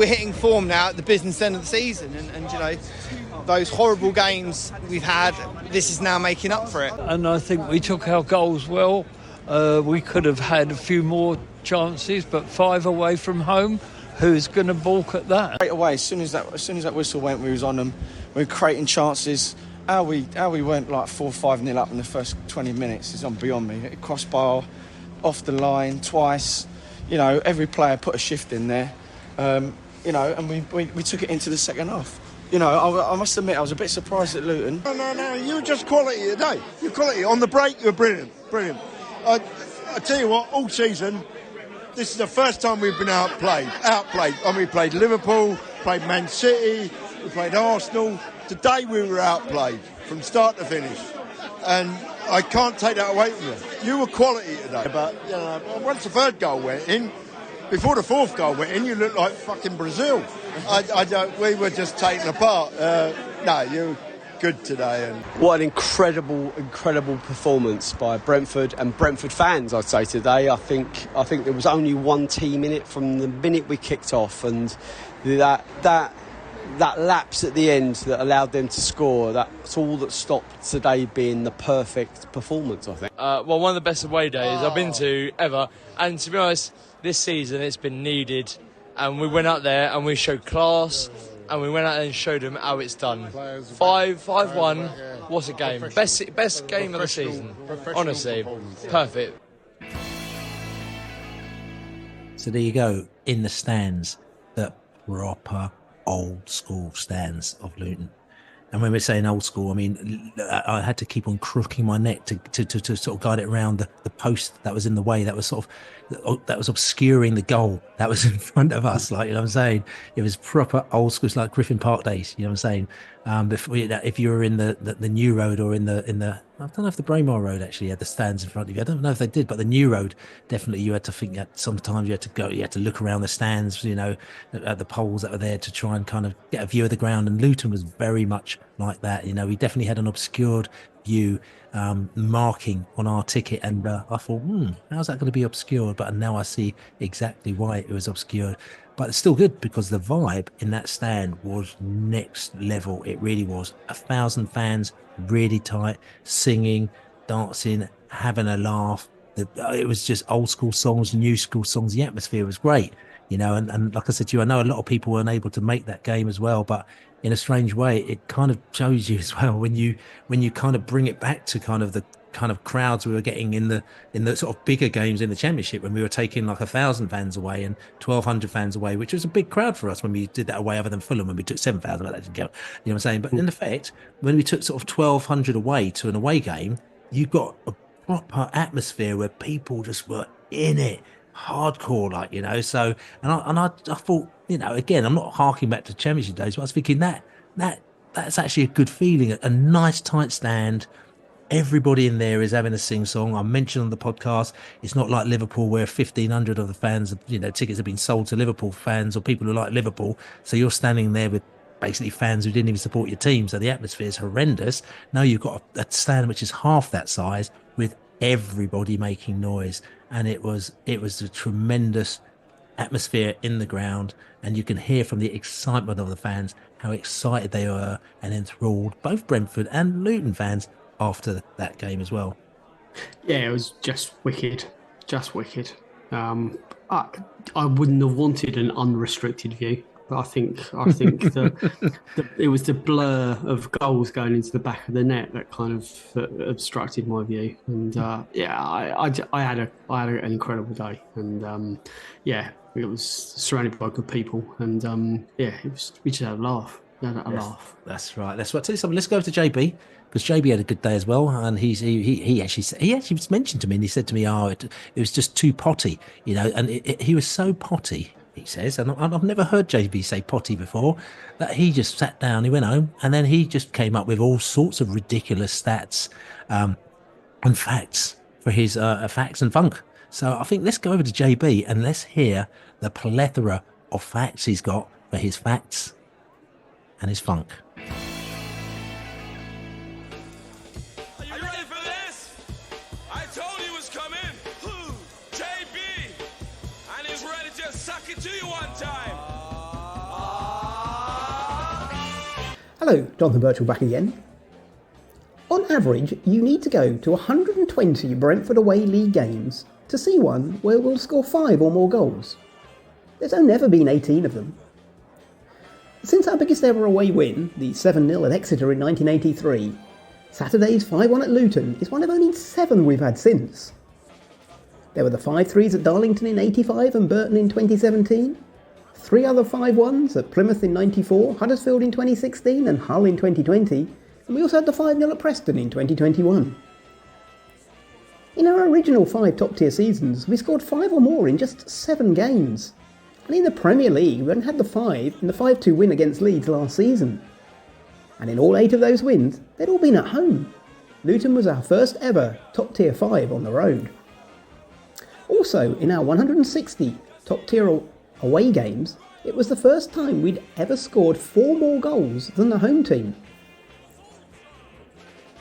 hitting form now at the business end of the season, and those horrible games we've had, this is now making up for it. And I think we took our goals well. We could have had a few more chances, but 5 away from home, who's going to balk at that? Straight away, as soon as that whistle went, we was on them. We were creating chances. How we went like 4-5-0 up in the first 20 minutes is beyond me. Crossbar, off the line twice. Every player put a shift in there. And we took it into the second half. I must admit, I was a bit surprised at Luton. No, you were just quality today. Your quality on the break, you were brilliant. I tell you what, all season, This is the first time we've been outplayed. And we played Liverpool, played Man City, we played Arsenal. Today we were outplayed from start to finish. And I can't take that away from you. You were quality today. But once the third goal went in, before the fourth goal went in, you looked like fucking Brazil. We were just taken apart. No, you were good today. And what an incredible performance by Brentford and Brentford fans, I'd say, today. I think there was only one team in it from the minute we kicked off, and that lapse at the end that allowed them to score, that's all that stopped today being the perfect performance, I think. Well, one of the best away days I've been to ever, and to be honest, this season it's been needed, and we went out there and we showed class, and we went out there and showed them how it's done. 5-1, what a game. Best game of the season, honestly. Perfect. So there you go, in the stands, the proper old school stands of Luton. And when we're saying old school, I mean, I had to keep on crooking my neck to sort of guide it around the post that was in the way, that was sort of, that was obscuring the goal that was in front of us. Like, you know what I'm saying? It was proper old school. It's like Griffin Park days, you know what I'm saying? Before, if you were in the new road or in the I don't know if the Braemar Road actually had the stands in front of you. I don't know if they did, but the new road, definitely you had to think that sometimes you had to look around the stands, you know, at the poles that were there to try and kind of get a view of the ground. And Luton was very much like that. You know, we definitely had an obscured view marking on our ticket, and I thought, how's that going to be obscured? But now I see exactly why it was obscured. But it's still good because the vibe in that stand was next level. It really was. 1,000 fans, really tight, singing, dancing, having a laugh. It was just old school songs, new school songs. The atmosphere was great, you know. And like I said to you, I know a lot of people weren't able to make that game as well, but in a strange way, it kind of shows you as well when you kind of bring it back to kind of the kind of crowds we were getting in the sort of bigger games in the Championship, when we were taking like 1,000 fans away and 1,200 fans away, which was a big crowd for us when we did that away, other than Fulham when we took 7,000. That didn't count, you know what I'm saying? But in effect, when we took sort of 1,200 away to an away game, you got a proper atmosphere where people just were in it, hardcore, like, you know. So and I thought, you know, again, I'm not harking back to Championship days, but I was thinking that's actually a good feeling. A nice tight stand. Everybody in there is having a sing-song. I mentioned on the podcast, it's not like Liverpool where 1,500 of the fans, you know, tickets have been sold to Liverpool fans or people who like Liverpool. So you're standing there with basically fans who didn't even support your team. So the atmosphere is horrendous. Now you've got a stand which is half that size with everybody making noise. And it was a tremendous atmosphere in the ground. And you can hear from the excitement of the fans how excited they were and enthralled, both Brentford and Luton fans, after that game as well. Yeah, it was just wicked. I wouldn't have wanted an unrestricted view, but I think it was the blur of goals going into the back of the net that kind of obstructed my view. And I had an incredible day, and it was surrounded by good people, and we just had a laugh. Laugh. That's right. Tell you something. Let's go to JB, because JB had a good day as well, and he actually mentioned to me, and he said to me, it was just too potty, you know, and he was so potty, he says, and I've never heard JB say potty before, that he just sat down, he went home, and then he just came up with all sorts of ridiculous stats and facts for his facts and funk. So I think let's go over to JB and let's hear the plethora of facts he's got for his facts and his funk. Are you ready for this? I told you it was coming. JB, and he's ready to suck it to you one time. Hello, Jonathan Burchill back again. On average, you need to go to 120 Brentford away league games to see one where we'll score 5 or more goals. There's never been 18 of them. Since our biggest ever away win, the 7-0 at Exeter in 1983, Saturday's 5-1 at Luton is one of only 7 we've had since. There were the 5-3s at Darlington in 85 and Burton in 2017, 3 other 5-1s at Plymouth in 94, Huddersfield in 2016 and Hull in 2020, and we also had the 5-0 at Preston in 2021. In our original 5 top-tier seasons, we scored 5 or more in just 7 games. And in the Premier League, we only had the 5 in the 5-2 win against Leeds last season. And in all 8 of those wins, they'd all been at home. Luton was our first ever top-tier 5 on the road. Also, in our 160 top-tier away games, it was the first time we'd ever scored 4 more goals than the home team.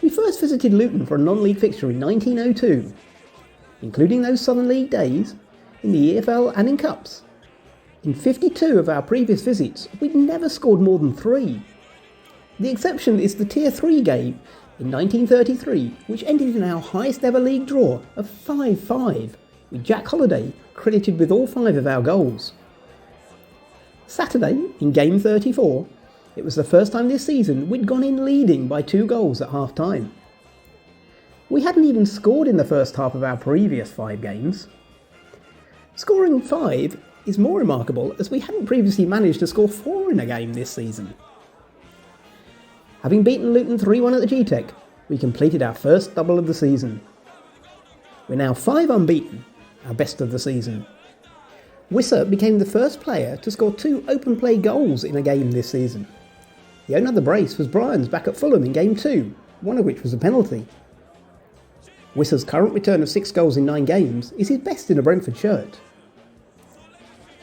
We first visited Luton for a non-league fixture in 1902, including those Southern League days, in the EFL and in Cups. In 52 of our previous visits, we'd never scored more than 3. The exception is the Tier 3 game in 1933, which ended in our highest ever league draw of 5-5, with Jack Holliday credited with all 5 of our goals. Saturday, in game 34, it was the first time this season we'd gone in leading by 2 goals at half-time. We hadn't even scored in the first half of our previous 5 games. Scoring 5 is more remarkable as we hadn't previously managed to score 4 in a game this season. Having beaten Luton 3-1 at the G-Tech, we completed our first double of the season. We're now 5 unbeaten, our best of the season. Wisser became the first player to score 2 open play goals in a game this season. The only other brace was Brian's back at Fulham in game 2, one of which was a penalty. Wisser's current return of 6 goals in 9 games is his best in a Brentford shirt.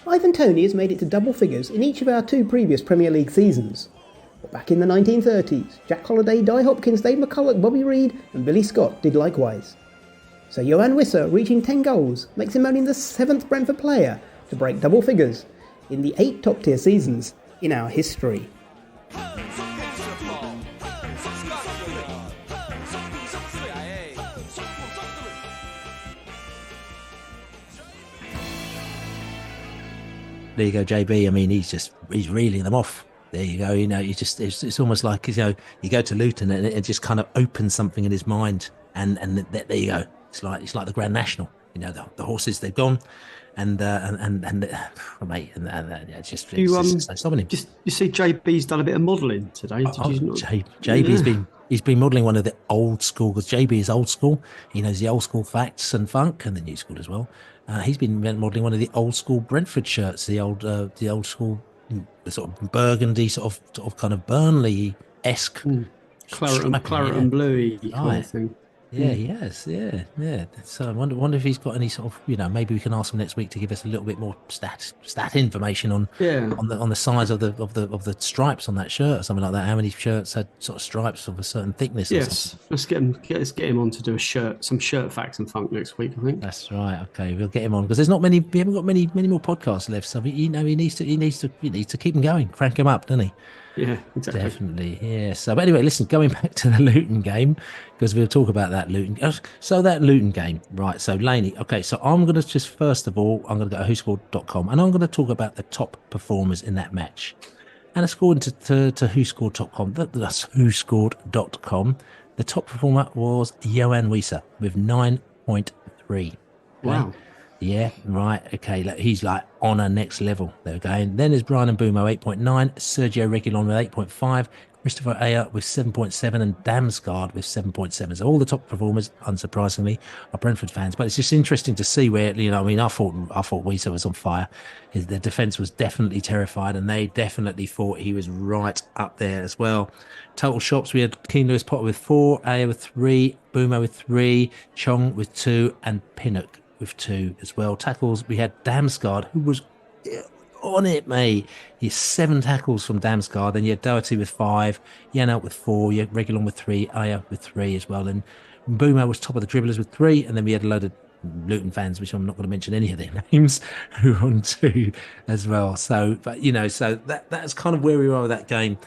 Ivan Toney has made it to double figures in each of our 2 previous Premier League seasons. But back in the 1930s, Jack Holliday, Di Hopkins, Dave McCulloch, Bobby Reid and Billy Scott did likewise. So Johan Wisser reaching 10 goals makes him only the 7th Brentford player to break double figures in the 8 top-tier seasons in our history. There you go, JB. I mean, he's reeling them off. There you go. You know, it's almost like, you know, you go to Luton and it just kind of opens something in his mind, and there you go. It's like the Grand National. You know, the horses, they've gone. Mate, it's just no stopping him. You see, JB's done a bit of modelling today. He's been modelling one of the old school, because JB is old school. He knows the old school facts and funk, and the new school as well. He's been modelling one of the old school Brentford shirts, the old school, the sort of burgundy, sort of kind of Burnley-esque, claret and bluey kind of thing. Yeah, he has. Yeah. So I wonder if he's got any sort of, you know, maybe we can ask him next week to give us a little bit more stat information on the size of the stripes on that shirt or something like that. How many shirts had sort of stripes of a certain thickness? Yes, let's get him on to do some shirt facts and funk next week, I think. That's right. Okay, we'll get him on because there's not many. We haven't got many more podcasts left, so he needs to keep them going, crank him up, doesn't he? Yeah, exactly. Definitely, yeah. So, but anyway, listen, going back to the Luton game, because we'll talk about that Luton. So that Luton game, right, so Laney, okay, so I'm going to just, first of all, I'm going to go to whoscored.com and I'm going to talk about the top performers in that match. And according to whoscored.com, that's whoscored.com, the top performer was Johan Wisser with 9.3. Wow. Okay? Yeah, right. Okay, he's like on a next level. They're going. Then there's Brian Mbumo 8.9, Sergio Reguilon with 8.5, Christopher Ayer with 7.7, and Damsgaard with 7.7. So all the top performers, unsurprisingly, are Brentford fans. But it's just interesting to see where, you know, I mean, I thought Wisser was on fire. The defence was definitely terrified, and they definitely thought he was right up there as well. Total shots, we had Keane Lewis Potter with 4, Ayer with 3, Mbumo with 3, Chong with 2, and Pinnock with 2 as well. Tackles, we had Damsgaard, who was on it, mate. He had 7 tackles from Damsgaard. Then you had Doherty with 5, Janelt with 4, you had Reguilon with 3, Ayer with 3 as well. And Mbumo was top of the dribblers with 3. And then we had a load of Luton fans, which I'm not going to mention any of their names, who were on 2 as well. So, but you know, so that's kind of where we are with that game.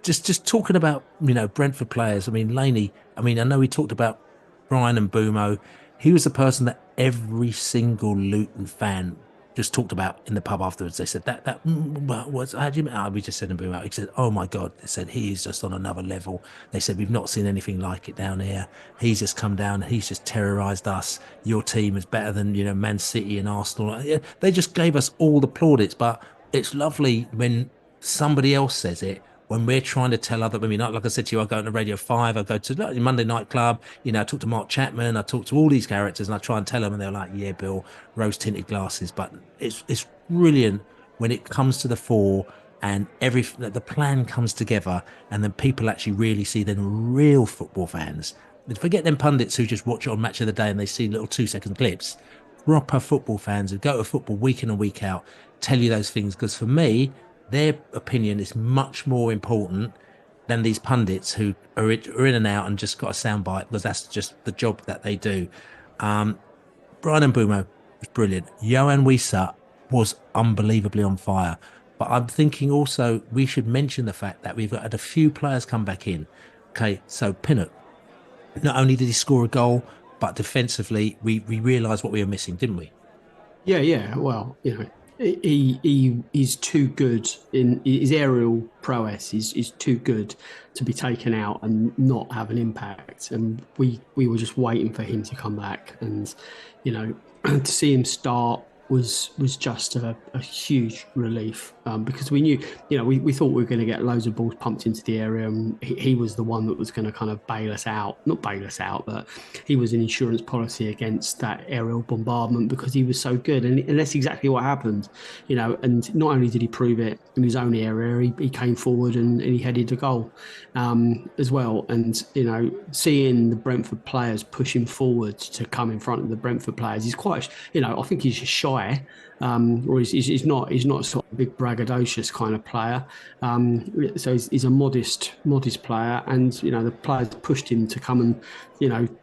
Just talking about, you know, Brentford players. I mean, Laney, I know we talked about Brian and Mbumo. He was the person that every single Luton fan just talked about in the pub afterwards. They said that was, how do you mean? We just said Mbumo. He said, oh my God, they said he is just on another level. They said, we've not seen anything like it down here. He's just come down, he's just terrorised us. Your team is better than, you know, Man City and Arsenal. They just gave us all the plaudits, but it's lovely when somebody else says it, when we're trying to tell other, I mean, like I said to you, I go to Radio 5, I go to the Monday Night Club, I talk to Mark Chapman, I talk to all these characters, and I try and tell them, and they're like, yeah, Bill, rose-tinted glasses. But it's brilliant when it comes to the fore and the plan comes together, and then people actually really see them real football fans. And forget them pundits who just watch it on Match of the Day and they see little 2-second clips. Proper football fans who go to football week in and week out tell you those things, because for me, their opinion is much more important than these pundits who are in and out and just got a soundbite, because that's just the job that they do. Brian Mbumo was brilliant. Yohan Wissa was unbelievably on fire. But I'm thinking also we should mention the fact that we've had a few players come back in. Okay, so Pinnock, not only did he score a goal, but defensively we realised what we were missing, didn't we? Yeah. Well, he is too good in his aerial prowess. Is too good to be taken out and not have an impact. And we were just waiting for him to come back, and to see him start was just a huge relief, because we knew, we thought we were going to get loads of balls pumped into the area, and he was the one that was going to kind of not bail us out, but he was an insurance policy against that aerial bombardment, because he was so good, and that's exactly what happened, and not only did he prove it in his own area, he came forward and he headed a goal as well. And seeing the Brentford players pushing forward to come in front of the Brentford players, he's quite, I think he's just shy, or he's not sort of a big braggadocious kind of player. So he's a modest player, and the players pushed him to come and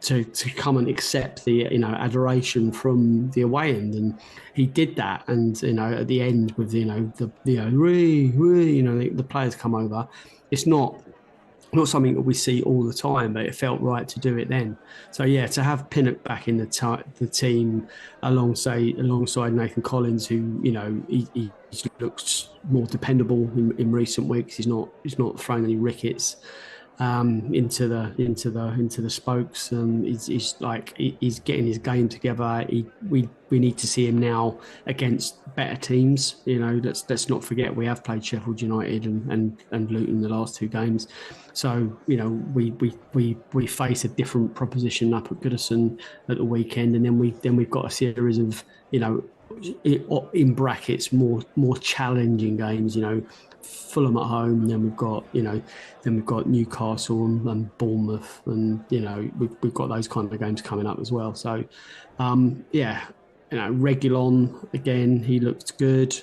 to come and accept the adoration from the away end, and he did that. And at the end with the players come over. It's not something that we see all the time, but it felt right to do it then. So yeah, to have Pinnock back in the team alongside Nathan Collins, who he looks more dependable in recent weeks. He's not throwing any rickets into the spokes. He's getting his game together. We need to see him now against better teams. Let's not forget we have played Sheffield United and Luton the last two games. So we face a different proposition up at Goodison at the weekend, and then we've got a series of in brackets more challenging games. Fulham at home, then we've got Newcastle and Bournemouth, and we've got those kind of games coming up as well. So Reguilon again, he looked good.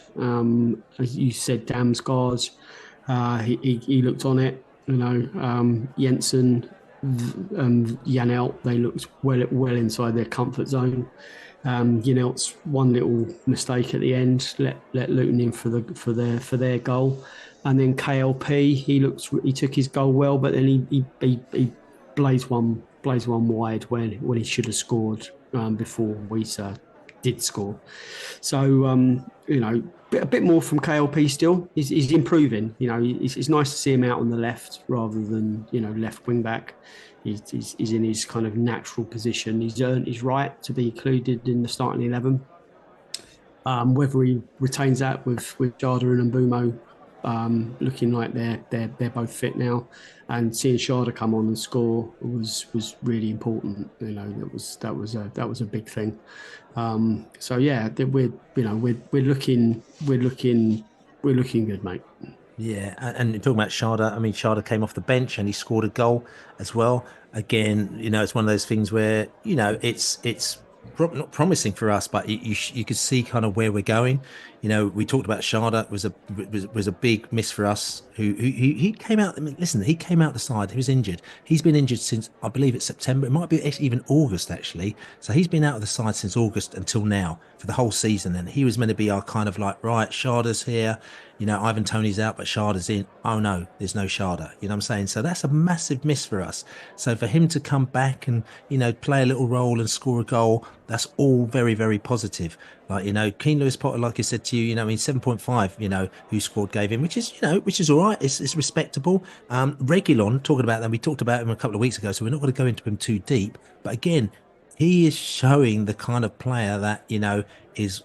As you said, Damsgaard, he looked on it. Jensen and Janelt, they looked well inside their comfort zone. Janelt's one little mistake at the end let Luton in for their goal, and then KLP, he took his goal well, but then he blazed one wide when he should have scored before Wissa did score. So a bit more from KLP still. He's improving. It's nice to see him out on the left rather than left wing back. He's in his kind of natural position. He's earned his right to be included in the starting 11. Whether he retains that with Jada and Mbumo looking like they're both fit now, and seeing Sharda come on and score was really important. That was a big thing. So yeah, we're looking good, mate. Yeah, and talking about Sharda, I mean, Sharda came off the bench and he scored a goal as well. Again, it's one of those things where it's not promising for us, but you could see kind of where we're going. We talked about Sharda was a big miss for us. He came out. I mean, listen, he came out the side. He was injured. He's been injured since, I believe it's September. It might be even August actually. So he's been out of the side since August until now for the whole season. And he was meant to be our kind of like, right, Sharda's here. Ivan Toney's out, but Sharda's in. Oh no, there's no Sharda. You know what I'm saying? So that's a massive miss for us. So for him to come back and, play a little role and score a goal, that's all very, very positive. Like, Keane Lewis Potter, like I said to you, 7.5, who scored gave him, which is all right. It's respectable. Reguilon, talking about them, we talked about him a couple of weeks ago, so we're not going to go into him too deep. But again, he is showing the kind of player that, is,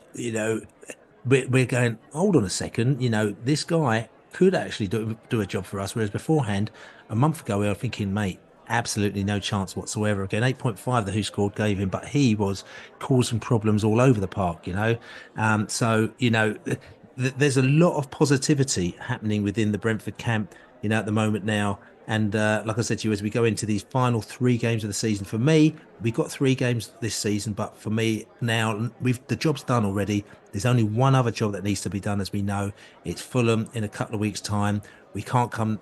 we're going, hold on a second, this guy could actually do a job for us. Whereas beforehand, a month ago, we were thinking, mate, absolutely no chance whatsoever. Again, 8.5 the Who Scored gave him, but he was causing problems all over the park, So, there's a lot of positivity happening within the Brentford camp, at the moment now. And like I said to you, as we go into these final 3 games of the season, for me, we've got 3 games this season, but for me now, the job's done already. There's only one other job that needs to be done, as we know. It's Fulham in a couple of weeks' time. We can't come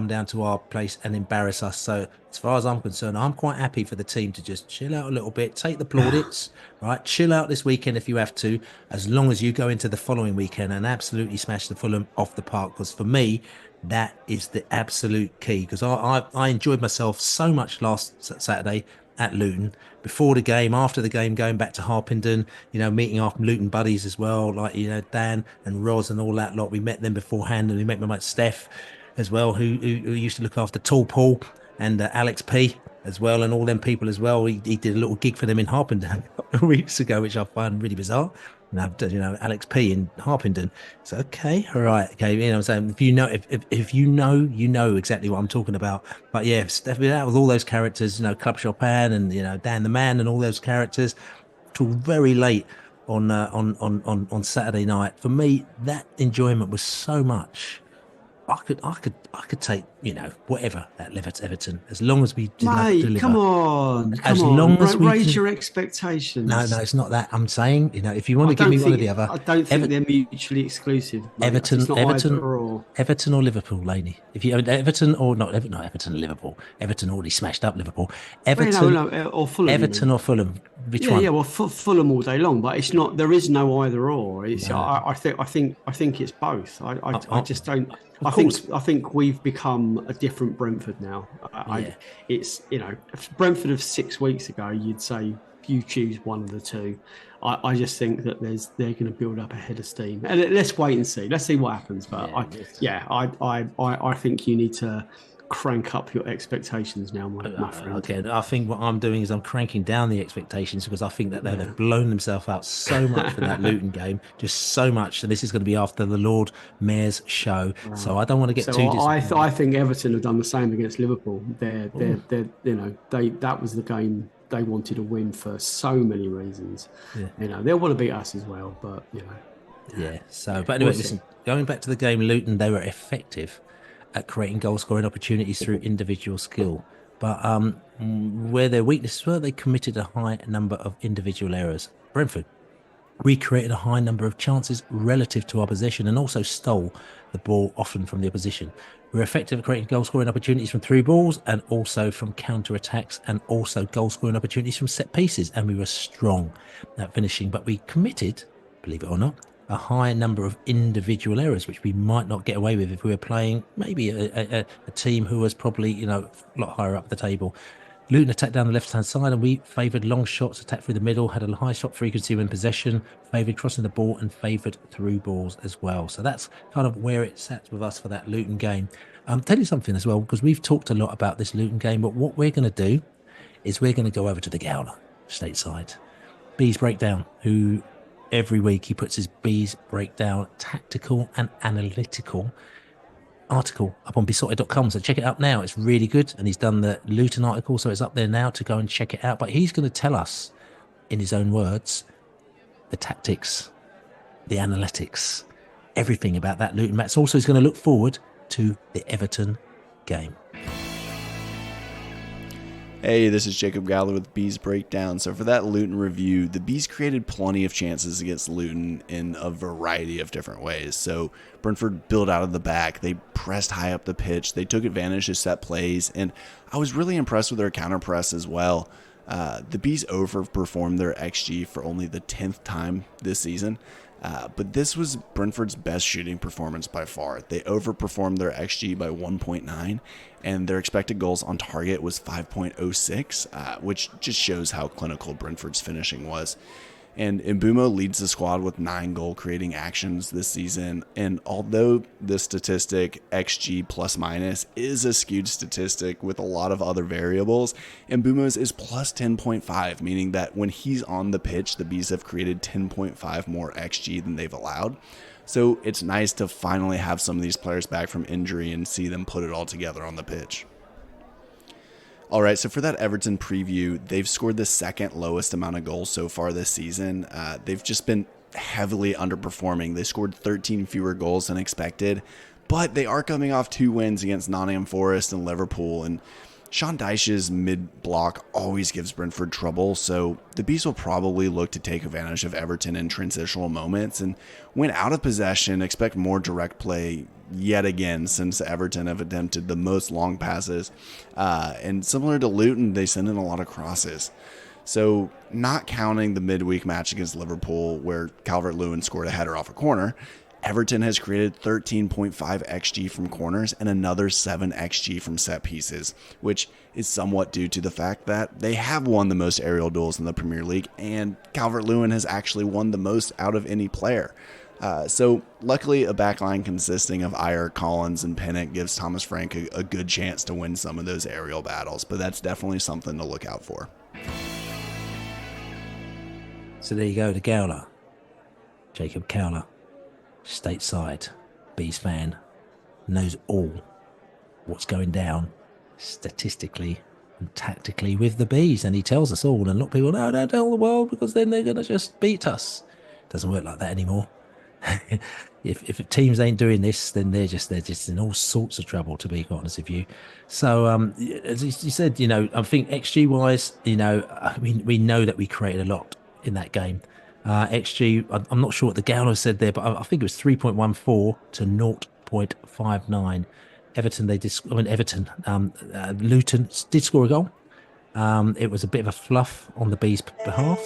down to our place and embarrass us. So as far as I'm concerned, I'm quite happy for the team to just chill out a little bit, take the plaudits, right? Chill out this weekend if you have to, as long as you go into the following weekend and absolutely smash the Fulham off the park. Because for me, that is the absolute key. Because I enjoyed myself so much last Saturday at Luton, before the game, after the game, going back to Harpenden, meeting our Luton buddies as well, like, Dan and Roz and all that lot. We met them beforehand, and we met my mate Steph as well, who used to look after Tall Paul, and Alex P as well, and all them people as well. He did a little gig for them in Harpenden a couple of weeks ago, which I find really bizarre. Alex P in Harpenden. So okay, all right, okay. I'm saying, if you know exactly what I'm talking about. But yeah, stepping out with all those characters, Club Chopin and Dan the Man and all those characters, till very late on Saturday night. For me, that enjoyment was so much. I could take whatever that left Everton, as long as we did not deliver. Come on, raise your expectations. No, it's not that. I'm saying, if you want to give me one or the other, I don't think they're mutually exclusive. Everton or Liverpool, Laney. If you Everton or not Everton or Liverpool. Everton already smashed up Liverpool. Everton or Fulham. Everton or Fulham. Which one? Yeah. Well, Fulham all day long, but it's not. There is no either or. It's. No. I think it's both. I just don't. I think we've become a different Brentford now. It's Brentford of 6 weeks ago. You'd say you choose one of the two. I just think that they're going to build up a head of steam, and let's wait and see. Let's see what happens. But I think you need to crank up your expectations now, my friend. Okay, I think what I'm doing is I'm cranking down the expectations, because I think that they've blown themselves out so much for that Luton game, just so much. And this is going to be after the Lord Mayor's show, so I don't want to get too disappointed. I think Everton have done the same against Liverpool. That was the game they wanted to win for so many reasons. They'll want to beat us as well, but So, but anyway, listen. Going back to the game, Luton, they were effective at creating goal-scoring opportunities through individual skill. But where their weaknesses were, they committed a high number of individual errors. Brentford recreated a high number of chances relative to our possession, and also stole the ball often from the opposition. We were effective at creating goal-scoring opportunities from through balls, and also from counter-attacks, and also goal-scoring opportunities from set pieces. And we were strong at finishing, but we committed, believe it or not, a high number of individual errors, which we might not get away with if we were playing maybe a team who was probably, a lot higher up the table. Luton attacked down the left-hand side, and we favoured long shots, attacked through the middle, had a high shot frequency when possession, favoured crossing the ball, and favoured through balls as well. So that's kind of where it sat with us for that Luton game. Tell you something as well, because we've talked a lot about this Luton game, but what we're going to do is we're going to go over to the Gowler stateside. Bees Breakdown, who every week he puts his Bees Breakdown tactical and analytical article up on besotted.com, so check it out now. It's really good, and he's done the Luton article, so it's up there now to go and check it out. But he's going to tell us, in his own words, the tactics, the analytics, everything about that Luton match. Also, he's going to look forward to the Everton game. Hey, this is Jacob Gowler with Bees Breakdown. So for that Luton review, the Bees created plenty of chances against Luton in a variety of different ways. So Brentford built out of the back, they pressed high up the pitch, they took advantage of set plays, and I was really impressed with their counter press as well. The Bees overperformed their XG for only the 10th time this season. But this was Brentford's best shooting performance by far. They overperformed their XG by 1.9, and their expected goals on target was 5.06, which just shows how clinical Brentford's finishing was. And Mbeumo leads the squad with 9 goal-creating actions this season. And although this statistic, XG plus minus, is a skewed statistic with a lot of other variables, Mbeumo's is plus 10.5, meaning that when he's on the pitch, the Bees have created 10.5 more XG than they've allowed. So it's nice to finally have some of these players back from injury and see them put it all together on the pitch. All right, so for that Everton preview, they've scored the second lowest amount of goals so far this season. They've just been heavily underperforming. They scored 13 fewer goals than expected, but they are coming off 2 wins against Nottingham Forest and Liverpool, and Sean Dyche's mid-block always gives Brentford trouble, so the Bees will probably look to take advantage of Everton in transitional moments, and when out of possession, expect more direct play yet again, since Everton have attempted the most long passes. And similar to Luton, they send in a lot of crosses. So not counting the midweek match against Liverpool, where Calvert-Lewin scored a header off a corner, Everton has created 13.5 XG from corners and another 7 XG from set pieces, which is somewhat due to the fact that they have won the most aerial duels in the Premier League, and Calvert-Lewin has actually won the most out of any player. So luckily, a backline consisting of Ayer, Collins, and Pinnock gives Thomas Frank a good chance to win some of those aerial battles, but that's definitely something to look out for. So there you go, the Gowler. Jacob Gowler, stateside, Bees fan, knows all what's going down statistically and tactically with the Bees, and he tells us all, and a lot of people, no, don't tell the world because then they're going to just beat us. Doesn't work like that anymore. if teams ain't doing this, then they're just in all sorts of trouble, to be honest with you. So as you said, I think XG wise, we know that we created a lot in that game. XG, I'm not sure what the Gowler said there, but I think it was 3.14 to 0.59. Luton did score a goal. It was a bit of a fluff on the Bees' behalf,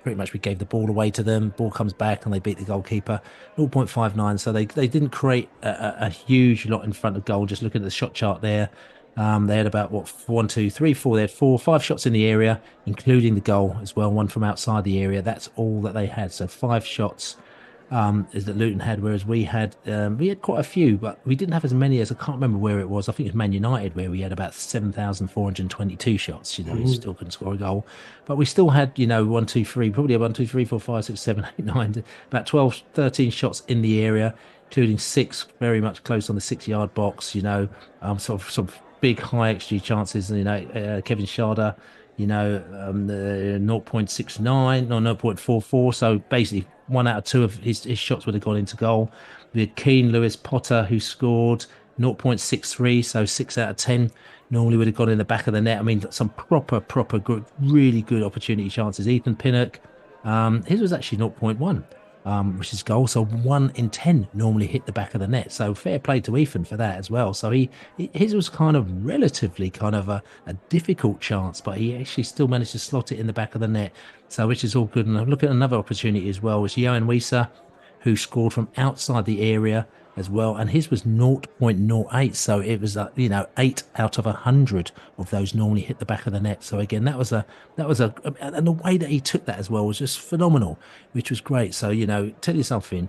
Pretty much we gave the ball away to them. Ball comes back and they beat the goalkeeper. 0.59. So they didn't create a huge lot in front of goal. Just looking at the shot chart there, they had about 1, 2, 3, 4. They had 4, 5 shots in the area, including the goal as well. 1 from outside the area. That's all that they had. So 5 shots is that Luton had, whereas we had quite a few, but we didn't have as many as, I can't remember where it was. I think it was Man United, where we had about 7,422 shots. We still couldn't score a goal, but we still had 1, 2, 3, probably 1, 2, 3, 4, 5, 6, 7, 8, 9, about 12, 13 shots in the area, including 6 very much close on the 6-yard box. Sort of big high XG chances. Kevin Sharder, 0.69 or 0.44. So basically 1 out of 2 of his shots would have gone into goal. We had Keane, Lewis, Potter, who scored 0.63, so 6 out of 10 normally would have gone in the back of the net. I mean, some proper good, really good opportunity chances. Ethan Pinnock, his was actually 0.1, which is goal. So 1 in 10 normally hit the back of the net. So fair play to Ethan for that as well. So his was kind of relatively a difficult chance, but he actually still managed to slot it in the back of the net. So which is all good. And I look at another opportunity as well, was Johan Wieser, who scored from outside the area as well, and his was 0.08. So it was 8 out of 100 of those normally hit the back of the net. So again, that was and the way that he took that as well was just phenomenal, which was great. So tell you something,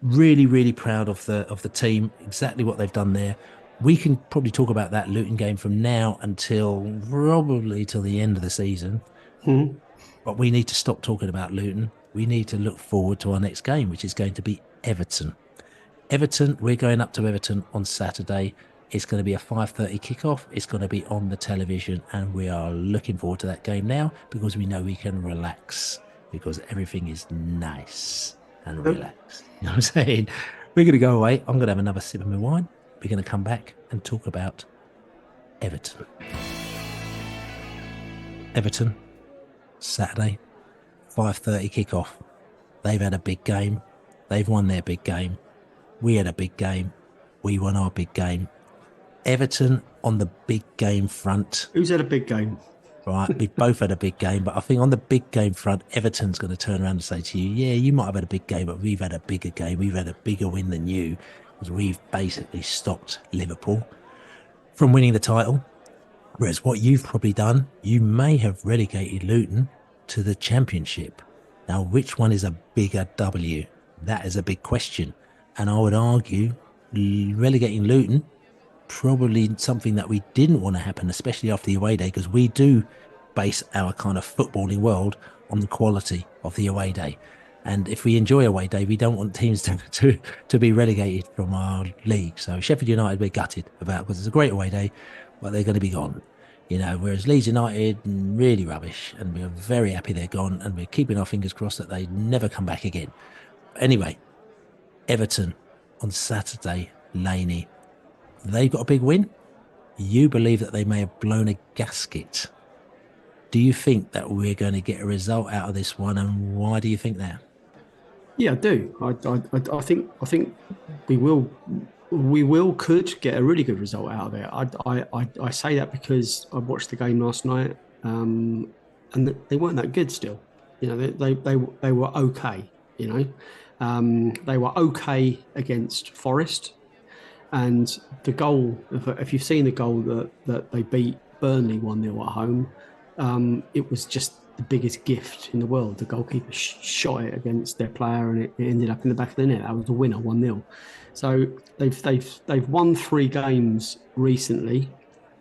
really proud of the team, exactly what they've done there. We can probably talk about that Luton game from now until probably till the end of the season. But we need to stop talking about Luton. We need to look forward to our next game, which is going to be Everton. We're going up to Everton on Saturday. It's going to be a 5:30 kickoff. It's going to be on the television, and we are looking forward to that game now because we know we can relax because everything is nice and relaxed. You know what I'm saying? We're going to go away. I'm going to have another sip of my wine. We're going to come back and talk about Everton. Everton, Saturday, 5:30 kickoff. They've had a big game. They've won their big game. We had a big game. We won our big game. Everton on the big game front. Who's had a big game? Right, we've both had a big game, but I think on the big game front, Everton's going to turn around and say to you, yeah, you might have had a big game, but we've had a bigger game. We've had a bigger win than you, because we've basically stopped Liverpool from winning the title. Whereas what you've probably done, you may have relegated Luton to the Championship. Now, which one is a bigger W? That is a big question. And I would argue relegating Luton, probably something that we didn't want to happen, especially after the away day, because we do base our kind of footballing world on the quality of the away day. And if we enjoy away day, we don't want teams to be relegated from our league. So Sheffield United, we're gutted about, because it's a great away day, but they're going to be gone. Whereas Leeds United, really rubbish, and we're very happy they're gone, and we're keeping our fingers crossed that they never come back again. Anyway, Everton on Saturday, Laney, they got a big win. You believe that they may have blown a gasket. Do you think that we're going to get a result out of this one, and why do you think that? Yeah, I do. I think we could get a really good result out of it. I say that because I watched the game last night, and they weren't that good still. They were okay. They were okay against Forest, and the goal. If you've seen the goal that they beat Burnley 1-0 at home, it was just the biggest gift in the world. The goalkeeper shot it against their player, and it ended up in the back of the net. That was the winner, 1-0. So they've won 3 games recently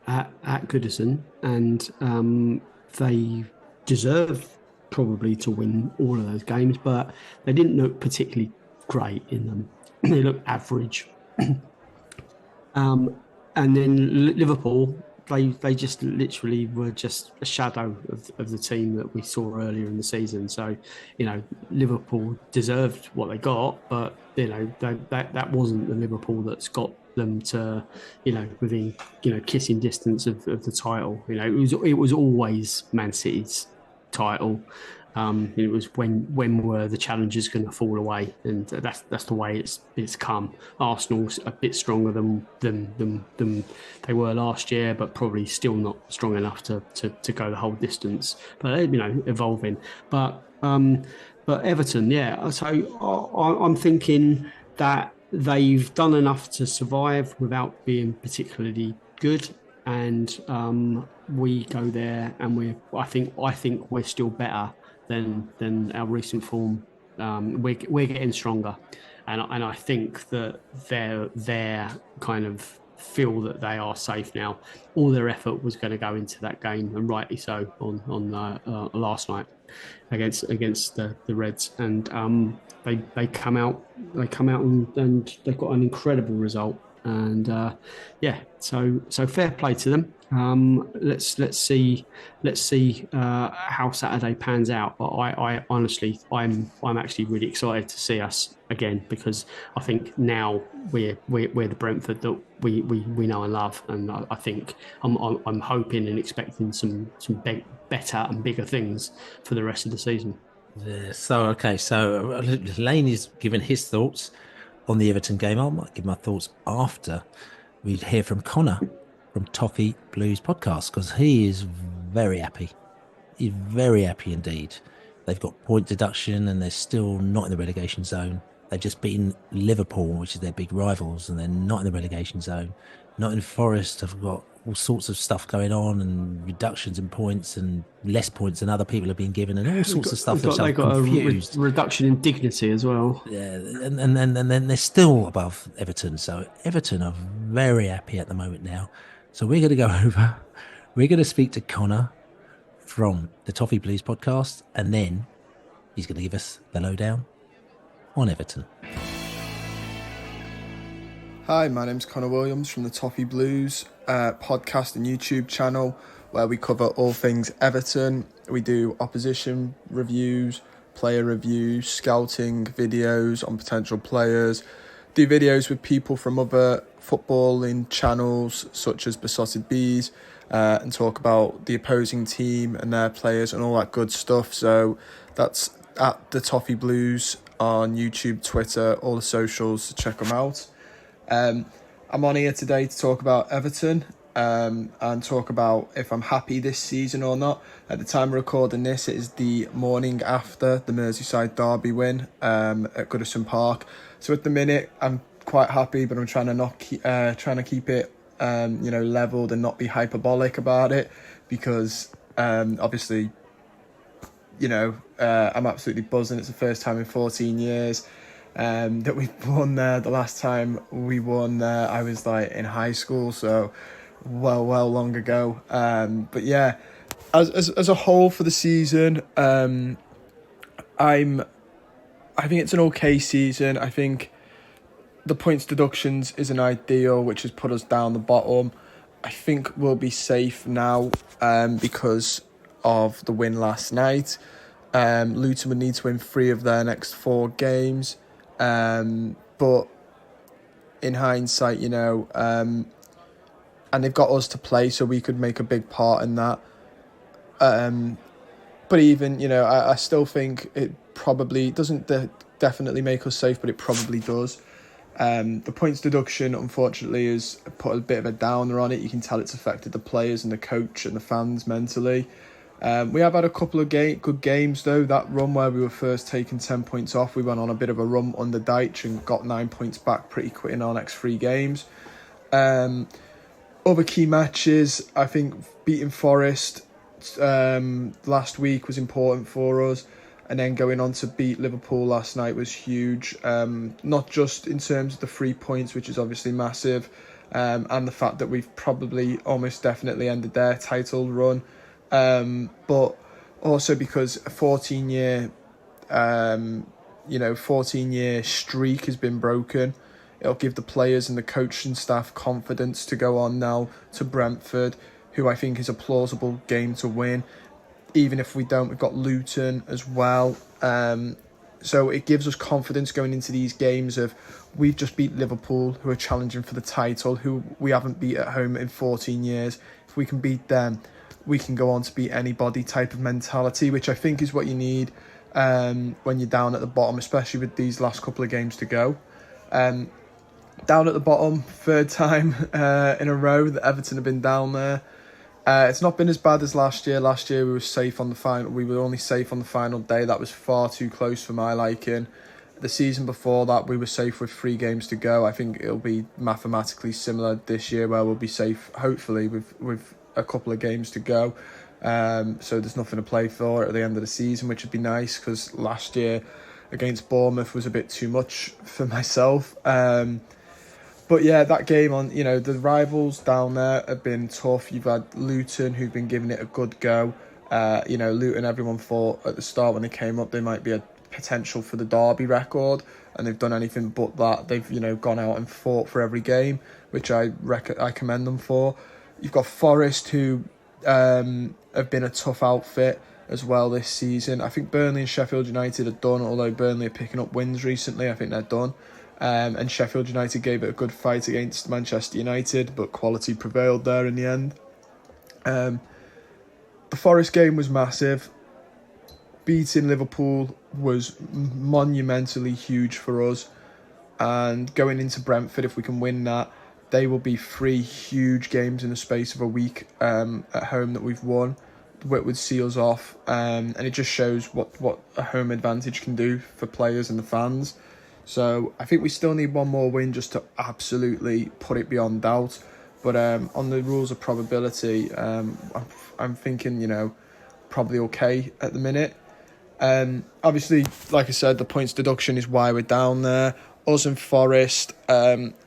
at Goodison, and they deserve probably to win all of those games, but they didn't look particularly great in them. They looked average. And then Liverpool, they just literally were just a shadow of the team that we saw earlier in the season. So, Liverpool deserved what they got, but that wasn't the Liverpool that's got them to, within kissing distance of the title. It was always Man City's title. It was when were the challengers going to fall away, and that's the way it's come. Arsenal's a bit stronger than they were last year, but probably still not strong enough to go the whole distance. But evolving. But Everton, yeah. So I'm thinking that they've done enough to survive without being particularly good, and we go there, and I think we're still better than our recent form. We're getting stronger, and I think that they're kind of feel that they are safe now. All their effort was going to go into that game, and rightly so, on last night against the Reds, and they come out and they've got an incredible result, and so fair play to them. Let's see how Saturday pans out. But I honestly, I'm actually really excited to see us again, because I think now we're the Brentford that we know and love, and I think I'm hoping and expecting some better and bigger things for the rest of the season. Yeah, so Laney's given his thoughts on the Everton game. I might give my thoughts after we hear from Connor from Toffee Blues podcast, because he is very happy. He's very happy indeed. They've got point deduction and they're still not in the relegation zone. They've just beaten Liverpool, which is their big rivals, and they're not in the relegation zone. Nottingham Forest have got all sorts of stuff going on, and reductions in points and less points than other people have been given, and all sorts of stuff. They've got a reduction in dignity as well. Yeah, and then they're still above Everton. So Everton are very happy at the moment now. So we're going to go over. We're going to speak to Connor from the Toffee Blues podcast, and then he's going to give us the lowdown on Everton. Hi, my name's Connor Williams from the Toffee Blues podcast and YouTube channel, where we cover all things Everton. We do opposition reviews, player reviews, scouting videos on potential players, do videos with people from other footballing channels such as Besotted Bees, and talk about the opposing team and their players and all that good stuff. So that's at the Toffee Blues on YouTube, Twitter, all the socials, so check them out. I'm on here today to talk about Everton and talk about if I'm happy this season or not. At the time of recording this, it is the morning after the Merseyside derby win at Goodison Park. So at the minute, I'm quite happy, but I'm trying to keep it leveled and not be hyperbolic about it, because obviously, I'm absolutely buzzing. It's the first time in 14 years that we've won there. The last time we won there, I was in high school, so well long ago. But yeah, as a whole for the season, I'm I think it's an okay season. I think the points deductions isn't ideal, which has put us down the bottom. I think we'll be safe now because of the win last night. Luton would need to win 3 of their next 4 games. But in hindsight, and they've got us to play, so we could make a big part in that. But even, I still think it probably doesn't definitely make us safe, but it probably does. The points deduction, unfortunately, has put a bit of a downer on it. You can tell it's affected the players and the coach and the fans mentally. We have had a couple of good games, though. That run where we were first taking 10 points off, we went on a bit of a run under Deitch and got 9 points back pretty quick in our next 3 games. Other key matches, I think beating Forest last week was important for us. And then going on to beat Liverpool last night was huge, not just in terms of the 3 points, which is obviously massive, and the fact that we've probably almost definitely ended their title run, but also because a 14-year streak has been broken. It'll give the players and the coaching staff confidence to go on now to Brentford, who I think is a plausible game to win. Even if we don't, we've got Luton as well. So it gives us confidence going into these games of we've just beat Liverpool, who are challenging for the title, who we haven't beat at home in 14 years. If we can beat them, we can go on to beat anybody type of mentality, which I think is what you need when you're down at the bottom, especially with these last couple of games to go. Down at the bottom, 3rd time in a row that Everton have been down there. It's not been as bad as last year. Last year we were safe on the final. We were only safe on the final day. That was far too close for my liking. The season before that, we were safe with 3 games to go. I think it'll be mathematically similar this year, where we'll be safe, hopefully, with a couple of games to go. So there's nothing to play for at the end of the season, which would be nice, because last year against Bournemouth was a bit too much for myself. But yeah, that game on, the rivals down there have been tough. You've had Luton, who've been giving it a good go. Luton, everyone thought at the start when they came up, they might be a potential for the Derby record, and they've done anything but that. They've, gone out and fought for every game, which I commend them for. You've got Forest, who have been a tough outfit as well this season. I think Burnley and Sheffield United are done, although Burnley are picking up wins recently. I think they're done. And Sheffield United gave it a good fight against Manchester United, but quality prevailed there in the end. The Forest game was massive. Beating Liverpool was monumentally huge for us. And going into Brentford, if we can win that, they will be 3 huge games in the space of a week at home that we've won. Whitwood seals off, and it just shows what a home advantage can do for players and the fans. So I think we still need one more win just to absolutely put it beyond doubt. But on the rules of probability, I'm thinking, probably okay at the minute. Obviously, like I said, the points deduction is why we're down there. Us and Forest,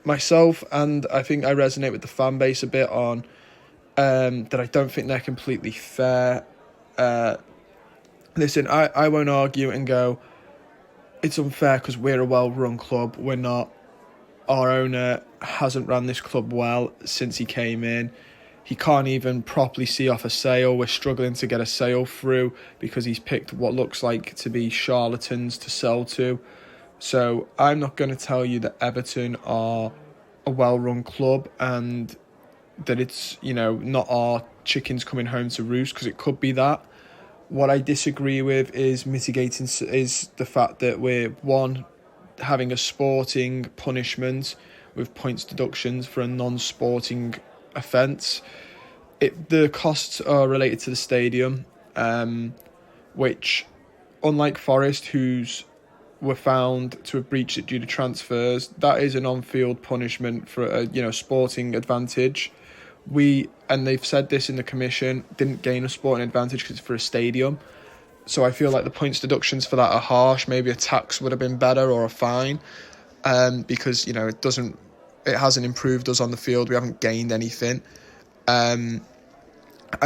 myself, and I think I resonate with the fan base a bit on that I don't think they're completely fair. Listen, I won't argue and go, it's unfair because we're a well-run club. We're not. Our owner hasn't ran this club well since he came in. He can't even properly see off a sale. We're struggling to get a sale through because he's picked what looks like to be charlatans to sell to. So I'm not going to tell you that Everton are a well-run club and that it's, not our chickens coming home to roost, because it could be that. What I disagree with is the fact that we're, one, having a sporting punishment with points deductions for a non-sporting offence. The costs are related to the stadium, which, unlike Forest, were found to have breached it due to transfers, that is an on-field punishment for a sporting advantage. And they've said this in the commission, didn't gain a sporting advantage because it's for a stadium. So I feel like the points deductions for that are harsh. Maybe a tax would have been better, or a fine, because it hasn't improved us on the field. We haven't gained anything. I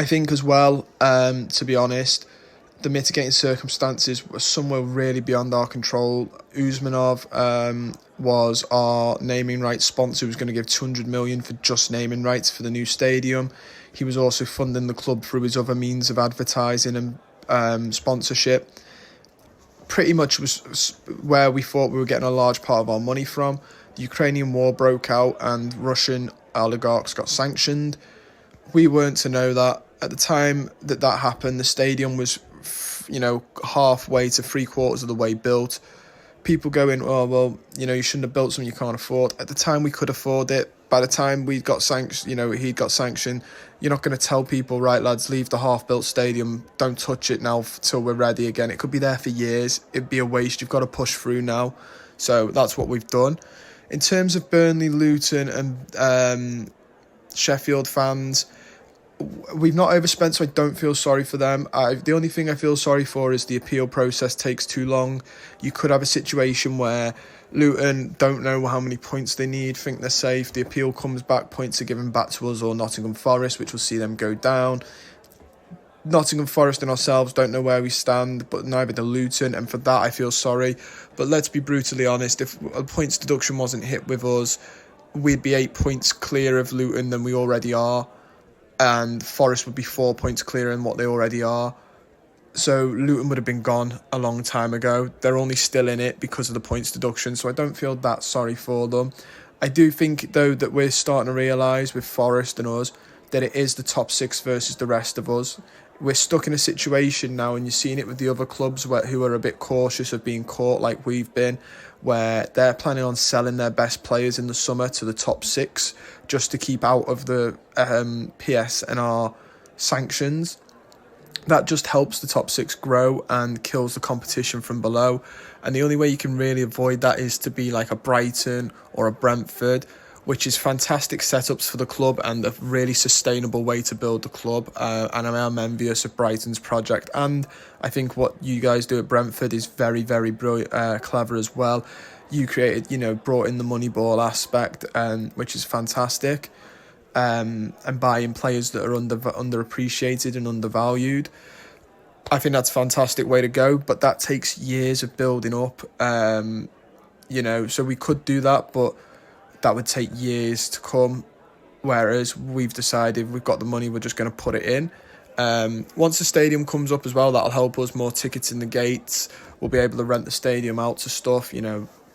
think as well, to be honest, the mitigating circumstances were somewhere really beyond our control. Usmanov was our naming rights sponsor, who was going to give 200 million for just naming rights for the new stadium. He was also funding the club through his other means of advertising and sponsorship. Pretty much was where we thought we were getting a large part of our money from. The Ukrainian war broke out and Russian oligarchs got sanctioned. We weren't to know that. At the time that happened, the stadium was, halfway to 3/4 of the way built. People going, oh, well, you shouldn't have built something you can't afford. At the time, we could afford it. By the time we got sanctioned, he'd got sanctioned, you're not going to tell people, right, lads, leave the half-built stadium, don't touch it now till we're ready again. It could be there for years. It'd be a waste. You've got to push through now. So that's what we've done. In terms of Burnley, Luton and Sheffield fans, we've not overspent, so I don't feel sorry for them. The only thing I feel sorry for is the appeal process takes too long. You could have a situation where Luton don't know how many points they need, think they're safe. The appeal comes back, points are given back to us or Nottingham Forest, which will see them go down. Nottingham Forest and ourselves don't know where we stand, but neither do Luton, and for that I feel sorry. But let's be brutally honest, if a points deduction wasn't hit with us, we'd be 8 points clear of Luton than we already are, and Forest would be 4 points clearer than what they already are. So Luton would have been gone a long time ago. They're only still in it because of the points deduction, so I don't feel that sorry for them. I do think, though, that we're starting to realise with Forest and us that it is the top six versus the rest of us. We're stuck in a situation now, and you're seeing it with the other clubs who are a bit cautious of being caught like we've been, where they're planning on selling their best players in the summer to the top six just to keep out of the PSNR sanctions. That just helps the top six grow and kills the competition from below. And the only way you can really avoid that is to be like a Brighton or a Brentford, which is fantastic setups for the club and a really sustainable way to build the club. And I am envious of Brighton's project. And I think what you guys do at Brentford is very, very brilliant, clever as well. You created, brought in the Moneyball aspect, which is fantastic. And buying players that are underappreciated and undervalued. I think that's a fantastic way to go, but that takes years of building up. So we could do that, but that would take years to come, whereas we've decided we've got the money, we're just going to put it in. Once the stadium comes up as well, that'll help us, more tickets in the gates. We'll be able to rent the stadium out to stuff,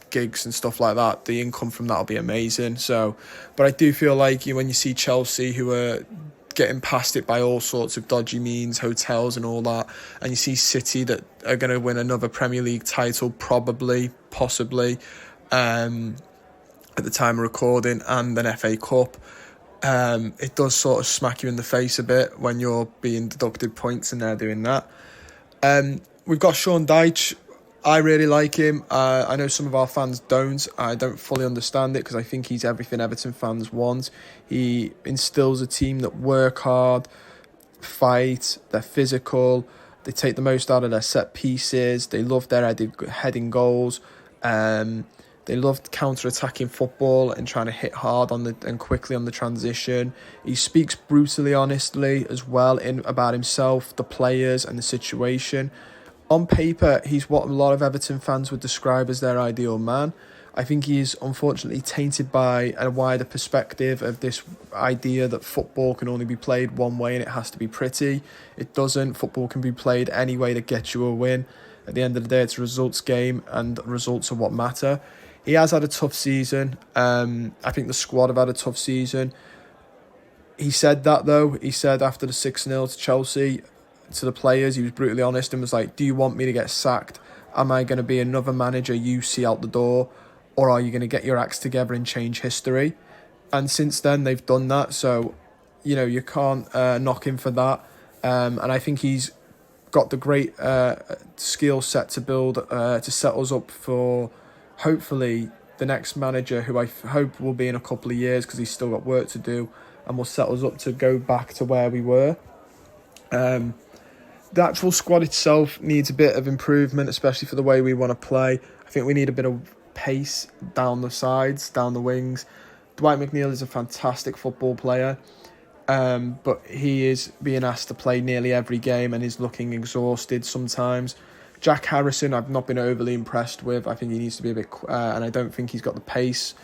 gigs and stuff like that. The income from that will be amazing. But I do feel like when you see Chelsea, who are getting past it by all sorts of dodgy means, hotels and all that, and you see City that are going to win another Premier League title, possibly, at the time of recording, and an FA Cup, it does sort of smack you in the face a bit when you're being deducted points and they're doing that. We've got Sean Dyche. I really like him. I know some of our fans don't. I don't fully understand it because I think he's everything Everton fans want. He instills a team that work hard, fight, they're physical, they take the most out of their set pieces, they love their heading goals, they love counter-attacking football and trying to hit hard and quickly on the transition. He speaks brutally honestly as well about himself, the players and the situation. On paper, he's what a lot of Everton fans would describe as their ideal man. I think he's unfortunately tainted by a wider perspective of this idea that football can only be played one way and it has to be pretty. It doesn't. Football can be played any way to get you a win. At the end of the day, it's a results game and results are what matter. He has had a tough season. I think the squad have had a tough season. He said that, though. He said after the 6-0 to Chelsea, to the players, he was brutally honest and was like, do you want me to get sacked? Am I going to be another manager you see out the door? Or are you going to get your acts together and change history? And since then, they've done that. So, you can't knock him for that. And I think he's got the great skill set to build, to set us up for, hopefully, the next manager, who I hope will be in a couple of years because he's still got work to do, and will set us up to go back to where we were. The actual squad itself needs a bit of improvement, especially for the way we want to play. I think we need a bit of pace down the sides, down the wings. Dwight McNeil is a fantastic football player. but he is being asked to play nearly every game and is looking exhausted sometimes. Jack Harrison, I've not been overly impressed with. I think he needs to be a bit, and I don't think he's got the pace.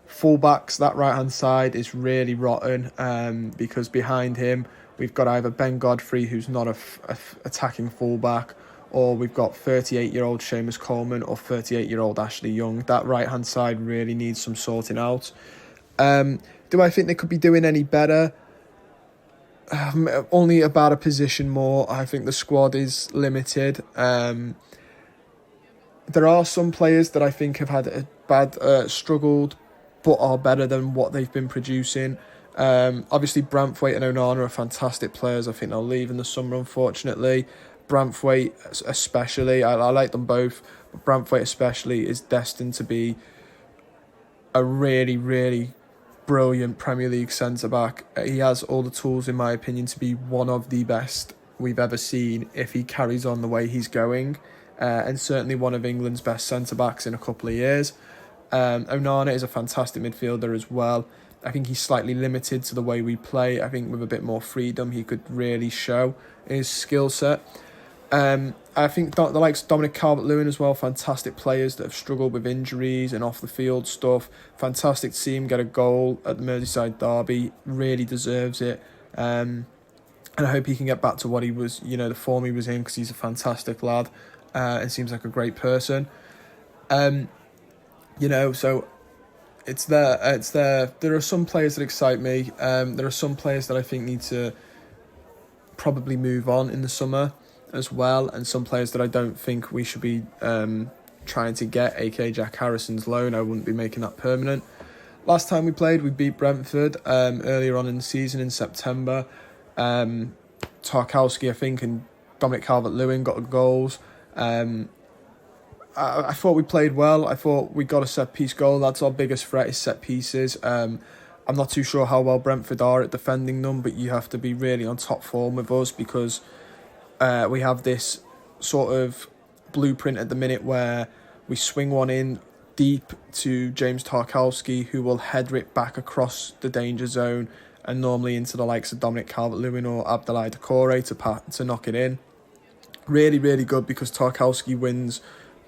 Fullbacks, that right-hand side is really rotten because behind him we've got either Ben Godfrey, who's not a attacking fullback, or we've got 38-year-old Seamus Coleman or 38-year-old Ashley Young. That right-hand side really needs some sorting out. Do I think they could be doing any better? Only about a position more. I think the squad is limited. There are some players that I think have had a bad struggled, but are better than what they've been producing. Obviously, Branthwaite and Onana are fantastic players. I think they'll leave in the summer, unfortunately. Branthwaite especially, I like them both, but Branthwaite especially is destined to be a really, really brilliant Premier League centre-back. He has all the tools, in my opinion, to be one of the best we've ever seen if he carries on the way he's going, and certainly one of England's best centre-backs in a couple of years. Onana is a fantastic midfielder as well. I think he's slightly limited to the way we play. I think with a bit more freedom he could really show his skill set. I think the likes of Dominic Calvert-Lewin as well, fantastic players that have struggled with injuries and off the field stuff. Fantastic to see him get a goal at the Merseyside derby, really deserves it. And I hope he can get back to what he was, the form he was in, because he's a fantastic lad and seems like a great person. So it's there. There are some players that excite me. There are some players that I think need to probably move on in the summer as well, and some players that I don't think we should be trying to get, aka Jack Harrison's loan. I wouldn't be making that permanent. Last time we played, we beat Brentford earlier on in the season in September. Tarkowski, I think, and Dominic Calvert-Lewin got goals. I thought we played well. I thought we got a set-piece goal. That's our biggest threat, is set-pieces. I'm not too sure how well Brentford are at defending them, but you have to be really on top form with us, because we have this sort of blueprint at the minute where we swing one in deep to James Tarkowski, who will header it back across the danger zone and normally into the likes of Dominic Calvert-Lewin or Abdoulaye Doucouré to knock it in. Really, really good, because Tarkowski wins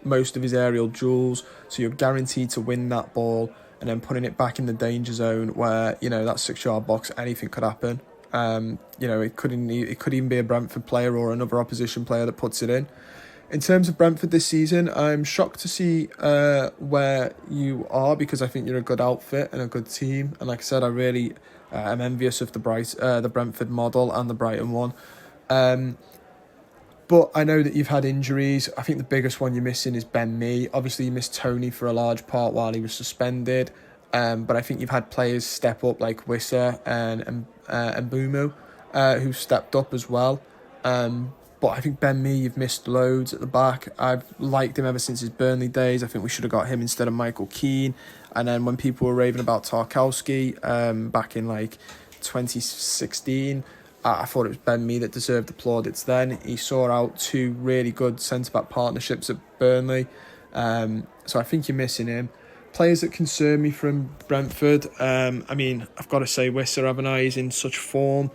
most of his aerial duels, so you're guaranteed to win that ball, and then putting it back in the danger zone where, that 6-yard box, anything could happen. It could even be a Brentford player or another opposition player that puts it in. In terms of Brentford this season, I'm shocked to see where you are, because I think you're a good outfit and a good team. And like I said, I really am envious of the Brentford model and the Brighton one. But I know that you've had injuries. I think the biggest one you're missing is Ben Mee. Obviously, you missed Tony for a large part while he was suspended. But I think you've had players step up like Wissa and Mbumu, who stepped up as well. But I think Ben Mee, you've missed loads at the back. I've liked him ever since his Burnley days. I think we should have got him instead of Michael Keane. And then when people were raving about Tarkowski back in 2016, I thought it was Ben Mee that deserved the plaudits then. He saw out 2 really good centre-back partnerships at Burnley. So I think you're missing him. Players that concern me from Brentford, I've got to say Wissa, haven't I? He's in such form.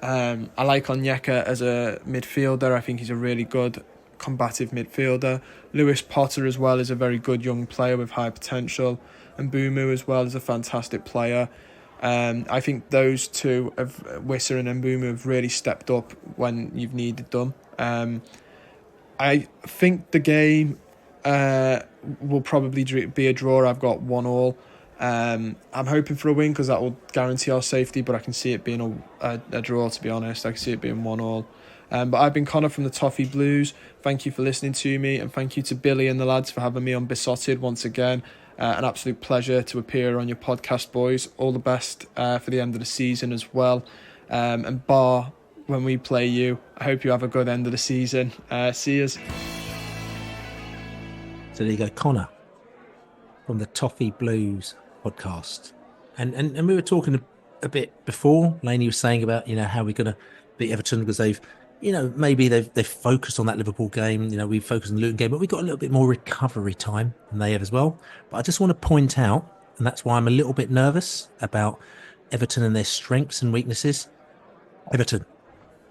I like Onyeka as a midfielder. I think he's a really good combative midfielder. Lewis Potter as well is a very good young player with high potential. And Mbumu as well is a fantastic player. I think those two, Wissa and Mbumu, have really stepped up when you've needed them. I think the game will probably be a draw. I've got 1-1. I'm hoping for a win, because that will guarantee our safety, but I can see it being a draw, to be honest. I can see it being 1-1. But I've been Connor from the Toffee Blues. Thank you for listening to me, and thank you to Billy and the lads for having me on Besotted once again. An absolute pleasure to appear on your podcast, boys. All the best for the end of the season as well. And bar when we play you, I hope you have a good end of the season. See yous. So there you go, Connor from the Toffee Blues podcast. And we were talking a bit before. Laney was saying about, how we're going to beat Everton, because they've focused on that Liverpool game. We focused on the Luton game, but we got a little bit more recovery time than they have as well. But I just want to point out, and that's why I'm a little bit nervous about Everton and their strengths and weaknesses. Everton,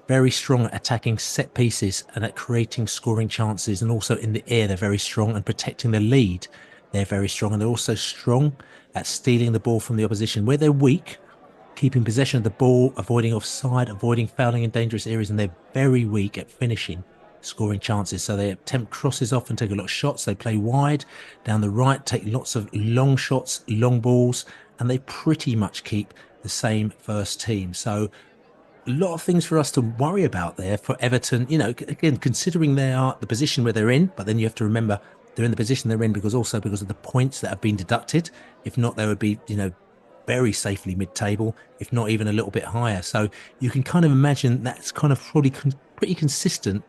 very strong at attacking set pieces and at creating scoring chances, and also in the air they're very strong, and protecting the lead they're very strong, and they're also strong at stealing the ball from the opposition. Where they're weak, keeping possession of the ball, avoiding offside, avoiding fouling in dangerous areas, and they're very weak at finishing scoring chances. So they attempt crosses off and take a lot of shots. They play wide down the right, take lots of long shots, long balls, and they pretty much keep the same first team. So a lot of things for us to worry about there for Everton. You know, again, considering they are the position where they're in, but then you have to remember they're in the position they're in because of the points that have been deducted. If not, they would be, very safely mid-table, if not even a little bit higher. So you can kind of imagine that's kind of probably pretty consistent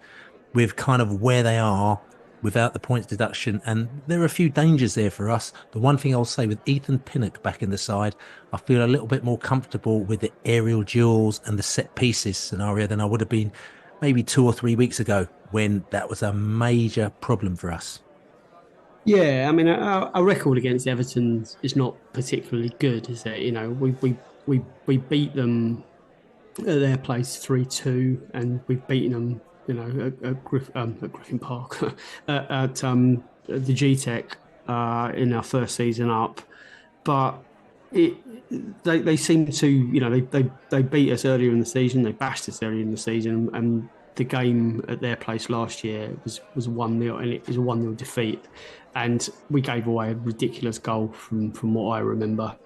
with kind of where they are without the points deduction. And there are a few dangers there for us. The one thing I'll say, with Ethan Pinnock back in the side, I feel a little bit more comfortable with the aerial duels and the set pieces scenario than I would have been maybe 2 or 3 weeks ago, when that was a major problem for us. Yeah, I mean, our record against Everton is not particularly good, is it? We beat them at their place 3-2, and we've beaten them, at Griffin Park, at the G-Tech in our first season up. But they seem to, they beat us earlier in the season, they bashed us earlier in the season, and the game at their place last year was 1-0, and it was a 1-0 defeat. And we gave away a ridiculous goal from what I remember.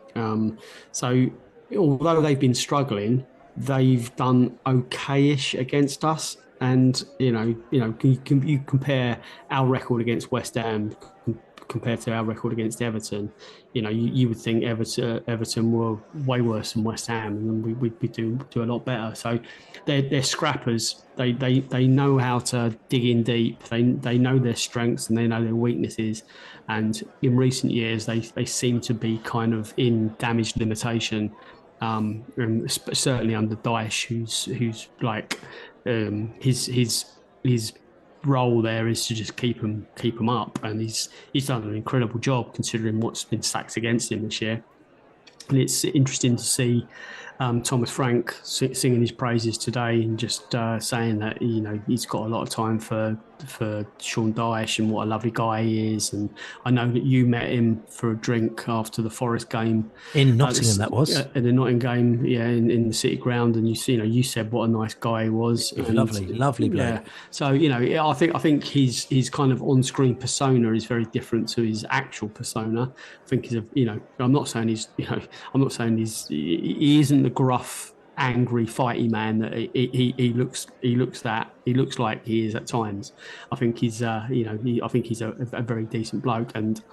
So although they've been struggling, they've done okay-ish against us. And you compare our record against West Ham compared to our record against Everton. You would think Everton were way worse than West Ham, and we'd do a lot better. So they're scrappers. They know how to dig in deep. They know their strengths and they know their weaknesses. And in recent years, they seem to be kind of in damage limitation. And certainly under Dyche, who's like his role there is to just keep them up, and he's done an incredible job considering what's been stacked against him this year. And it's interesting to see Thomas Frank singing his praises today, and just saying that he's got a lot of time for Sean Dyche and what a lovely guy he is. And I know that you met him for a drink after the Forest game in Nottingham. That was in the Nottingham game, in the City Ground, and you said what a nice guy he was. And, lovely bloke. Yeah. So I think his kind of on-screen persona is very different to his actual persona. I think I'm not saying he isn't the gruff, angry, fighty man that he looks like he is at times. I think he's I think he's a very decent bloke, and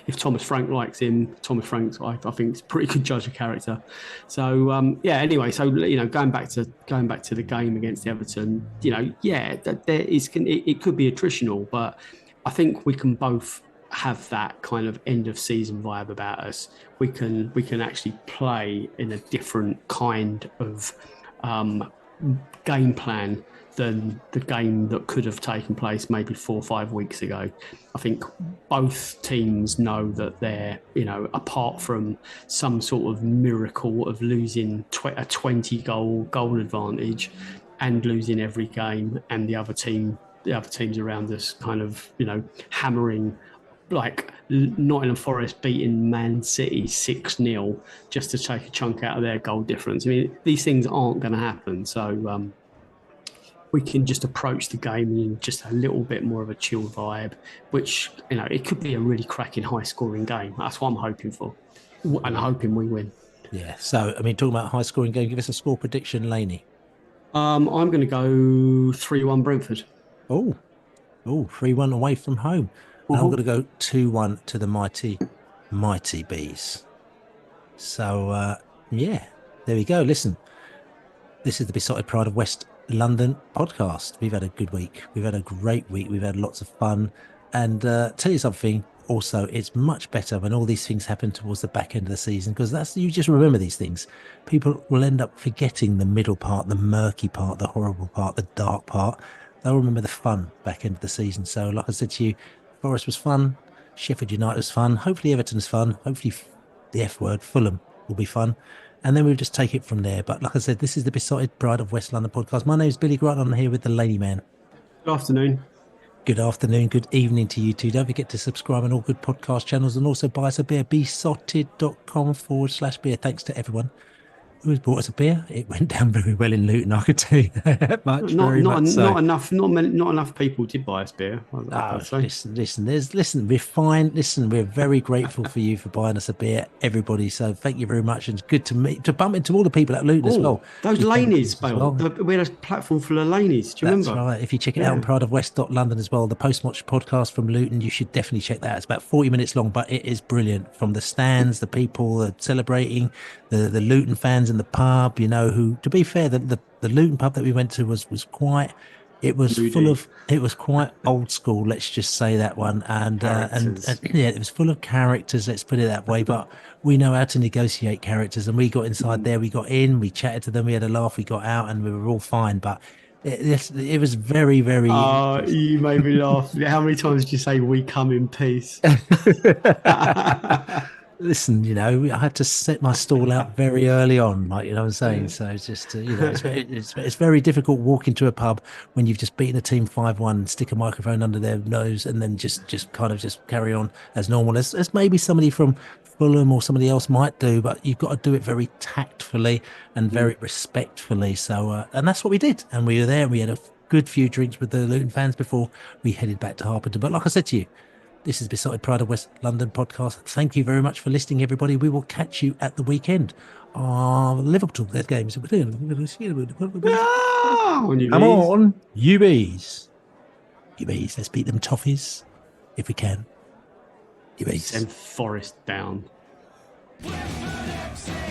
if Thomas Frank likes him, I think is a pretty good judge of character. So anyway, so going back to the game against Everton, it could be attritional, but I think we can both have that kind of end of season vibe about us. We can actually play in a different kind of game plan than the game that could have taken place maybe 4 or 5 weeks ago. I think both teams know that they're, apart from some sort of miracle of losing a 20 goal advantage and losing every game, and the other teams around us kind of, hammering, like Nottingham Forest beating Man City 6-0 just to take a chunk out of their goal difference. I mean, these things aren't going to happen. So we can just approach the game in just a little bit more of a chill vibe, which, it could be a really cracking, high-scoring game. That's what I'm hoping for, and hoping we win. Yeah. So, talking about high-scoring game, give us a score prediction, Laney. I'm going to go 3-1 Brentford. Oh, 3-1 away from home. And I'm going to go 2-1 to the mighty Bees. So, there we go. Listen, this is the Besotted Pride of West London podcast. We've had a good week. We've had a great week. We've had lots of fun. And tell you something, also, it's much better when all these things happen towards the back end of the season, because you just remember these things. People will end up forgetting the middle part, the murky part, the horrible part, the dark part. They'll remember the fun back end of the season. So, like I said to you, Forest was fun, Sheffield United was fun, hopefully Everton's fun, hopefully the F word, Fulham, will be fun. And then we'll just take it from there. But like I said, this is the Besotted Pride of West London podcast. My name is Billy Grant. I'm here with the Laney Man. Good afternoon. Good afternoon, good evening to you too. Don't forget to subscribe on all good podcast channels and also buy us a beer, besotted.com/beer. Thanks to everyone who's bought us a beer. It went down very well in Luton, I could tell you that much. Not enough people did buy us beer. Listen, we're fine. Listen, we're very grateful for you for buying us a beer, everybody. So thank you very much. And it's good to bump into all the people at Luton as well. Those Laneys, we had a platform full of Laneys. Do you remember? That's right. If you check it out on prideofwest.london as well, the post-match podcast from Luton, you should definitely check that out. It's about 40 minutes long, but it is brilliant. From the stands, the people celebrating, the Luton fans in the pub, who, to be fair, the Luton pub that we went to was quite, it was quite old school, let's just say that one. And it was full of characters, let's put it that way. But we know how to negotiate characters, and we got inside there, we got in, we chatted to them, we had a laugh, we got out, and we were all fine. But it was very, very. Oh, you made me laugh. How many times did you say "we come in peace"? Listen, I had to set my stall out very early on, like, what I'm saying. So it's just, it's very difficult walking to a pub when you've just beaten a team 5-1, stick a microphone under their nose, and then just carry on as normal, as maybe somebody from Fulham or somebody else might do. But you've got to do it very tactfully and very respectfully. So, and that's what we did. And we were there, and we had a good few drinks with the Luton fans before we headed back to Harpenden. But like I said to you, this is Besotted Pride of West London podcast. Thank you very much for listening, everybody. We will catch you at the weekend. Liverpool, their games. Come on, you bees. You bees, let's beat them Toffees if we can. You bees. Send Forest down. Brentford FC!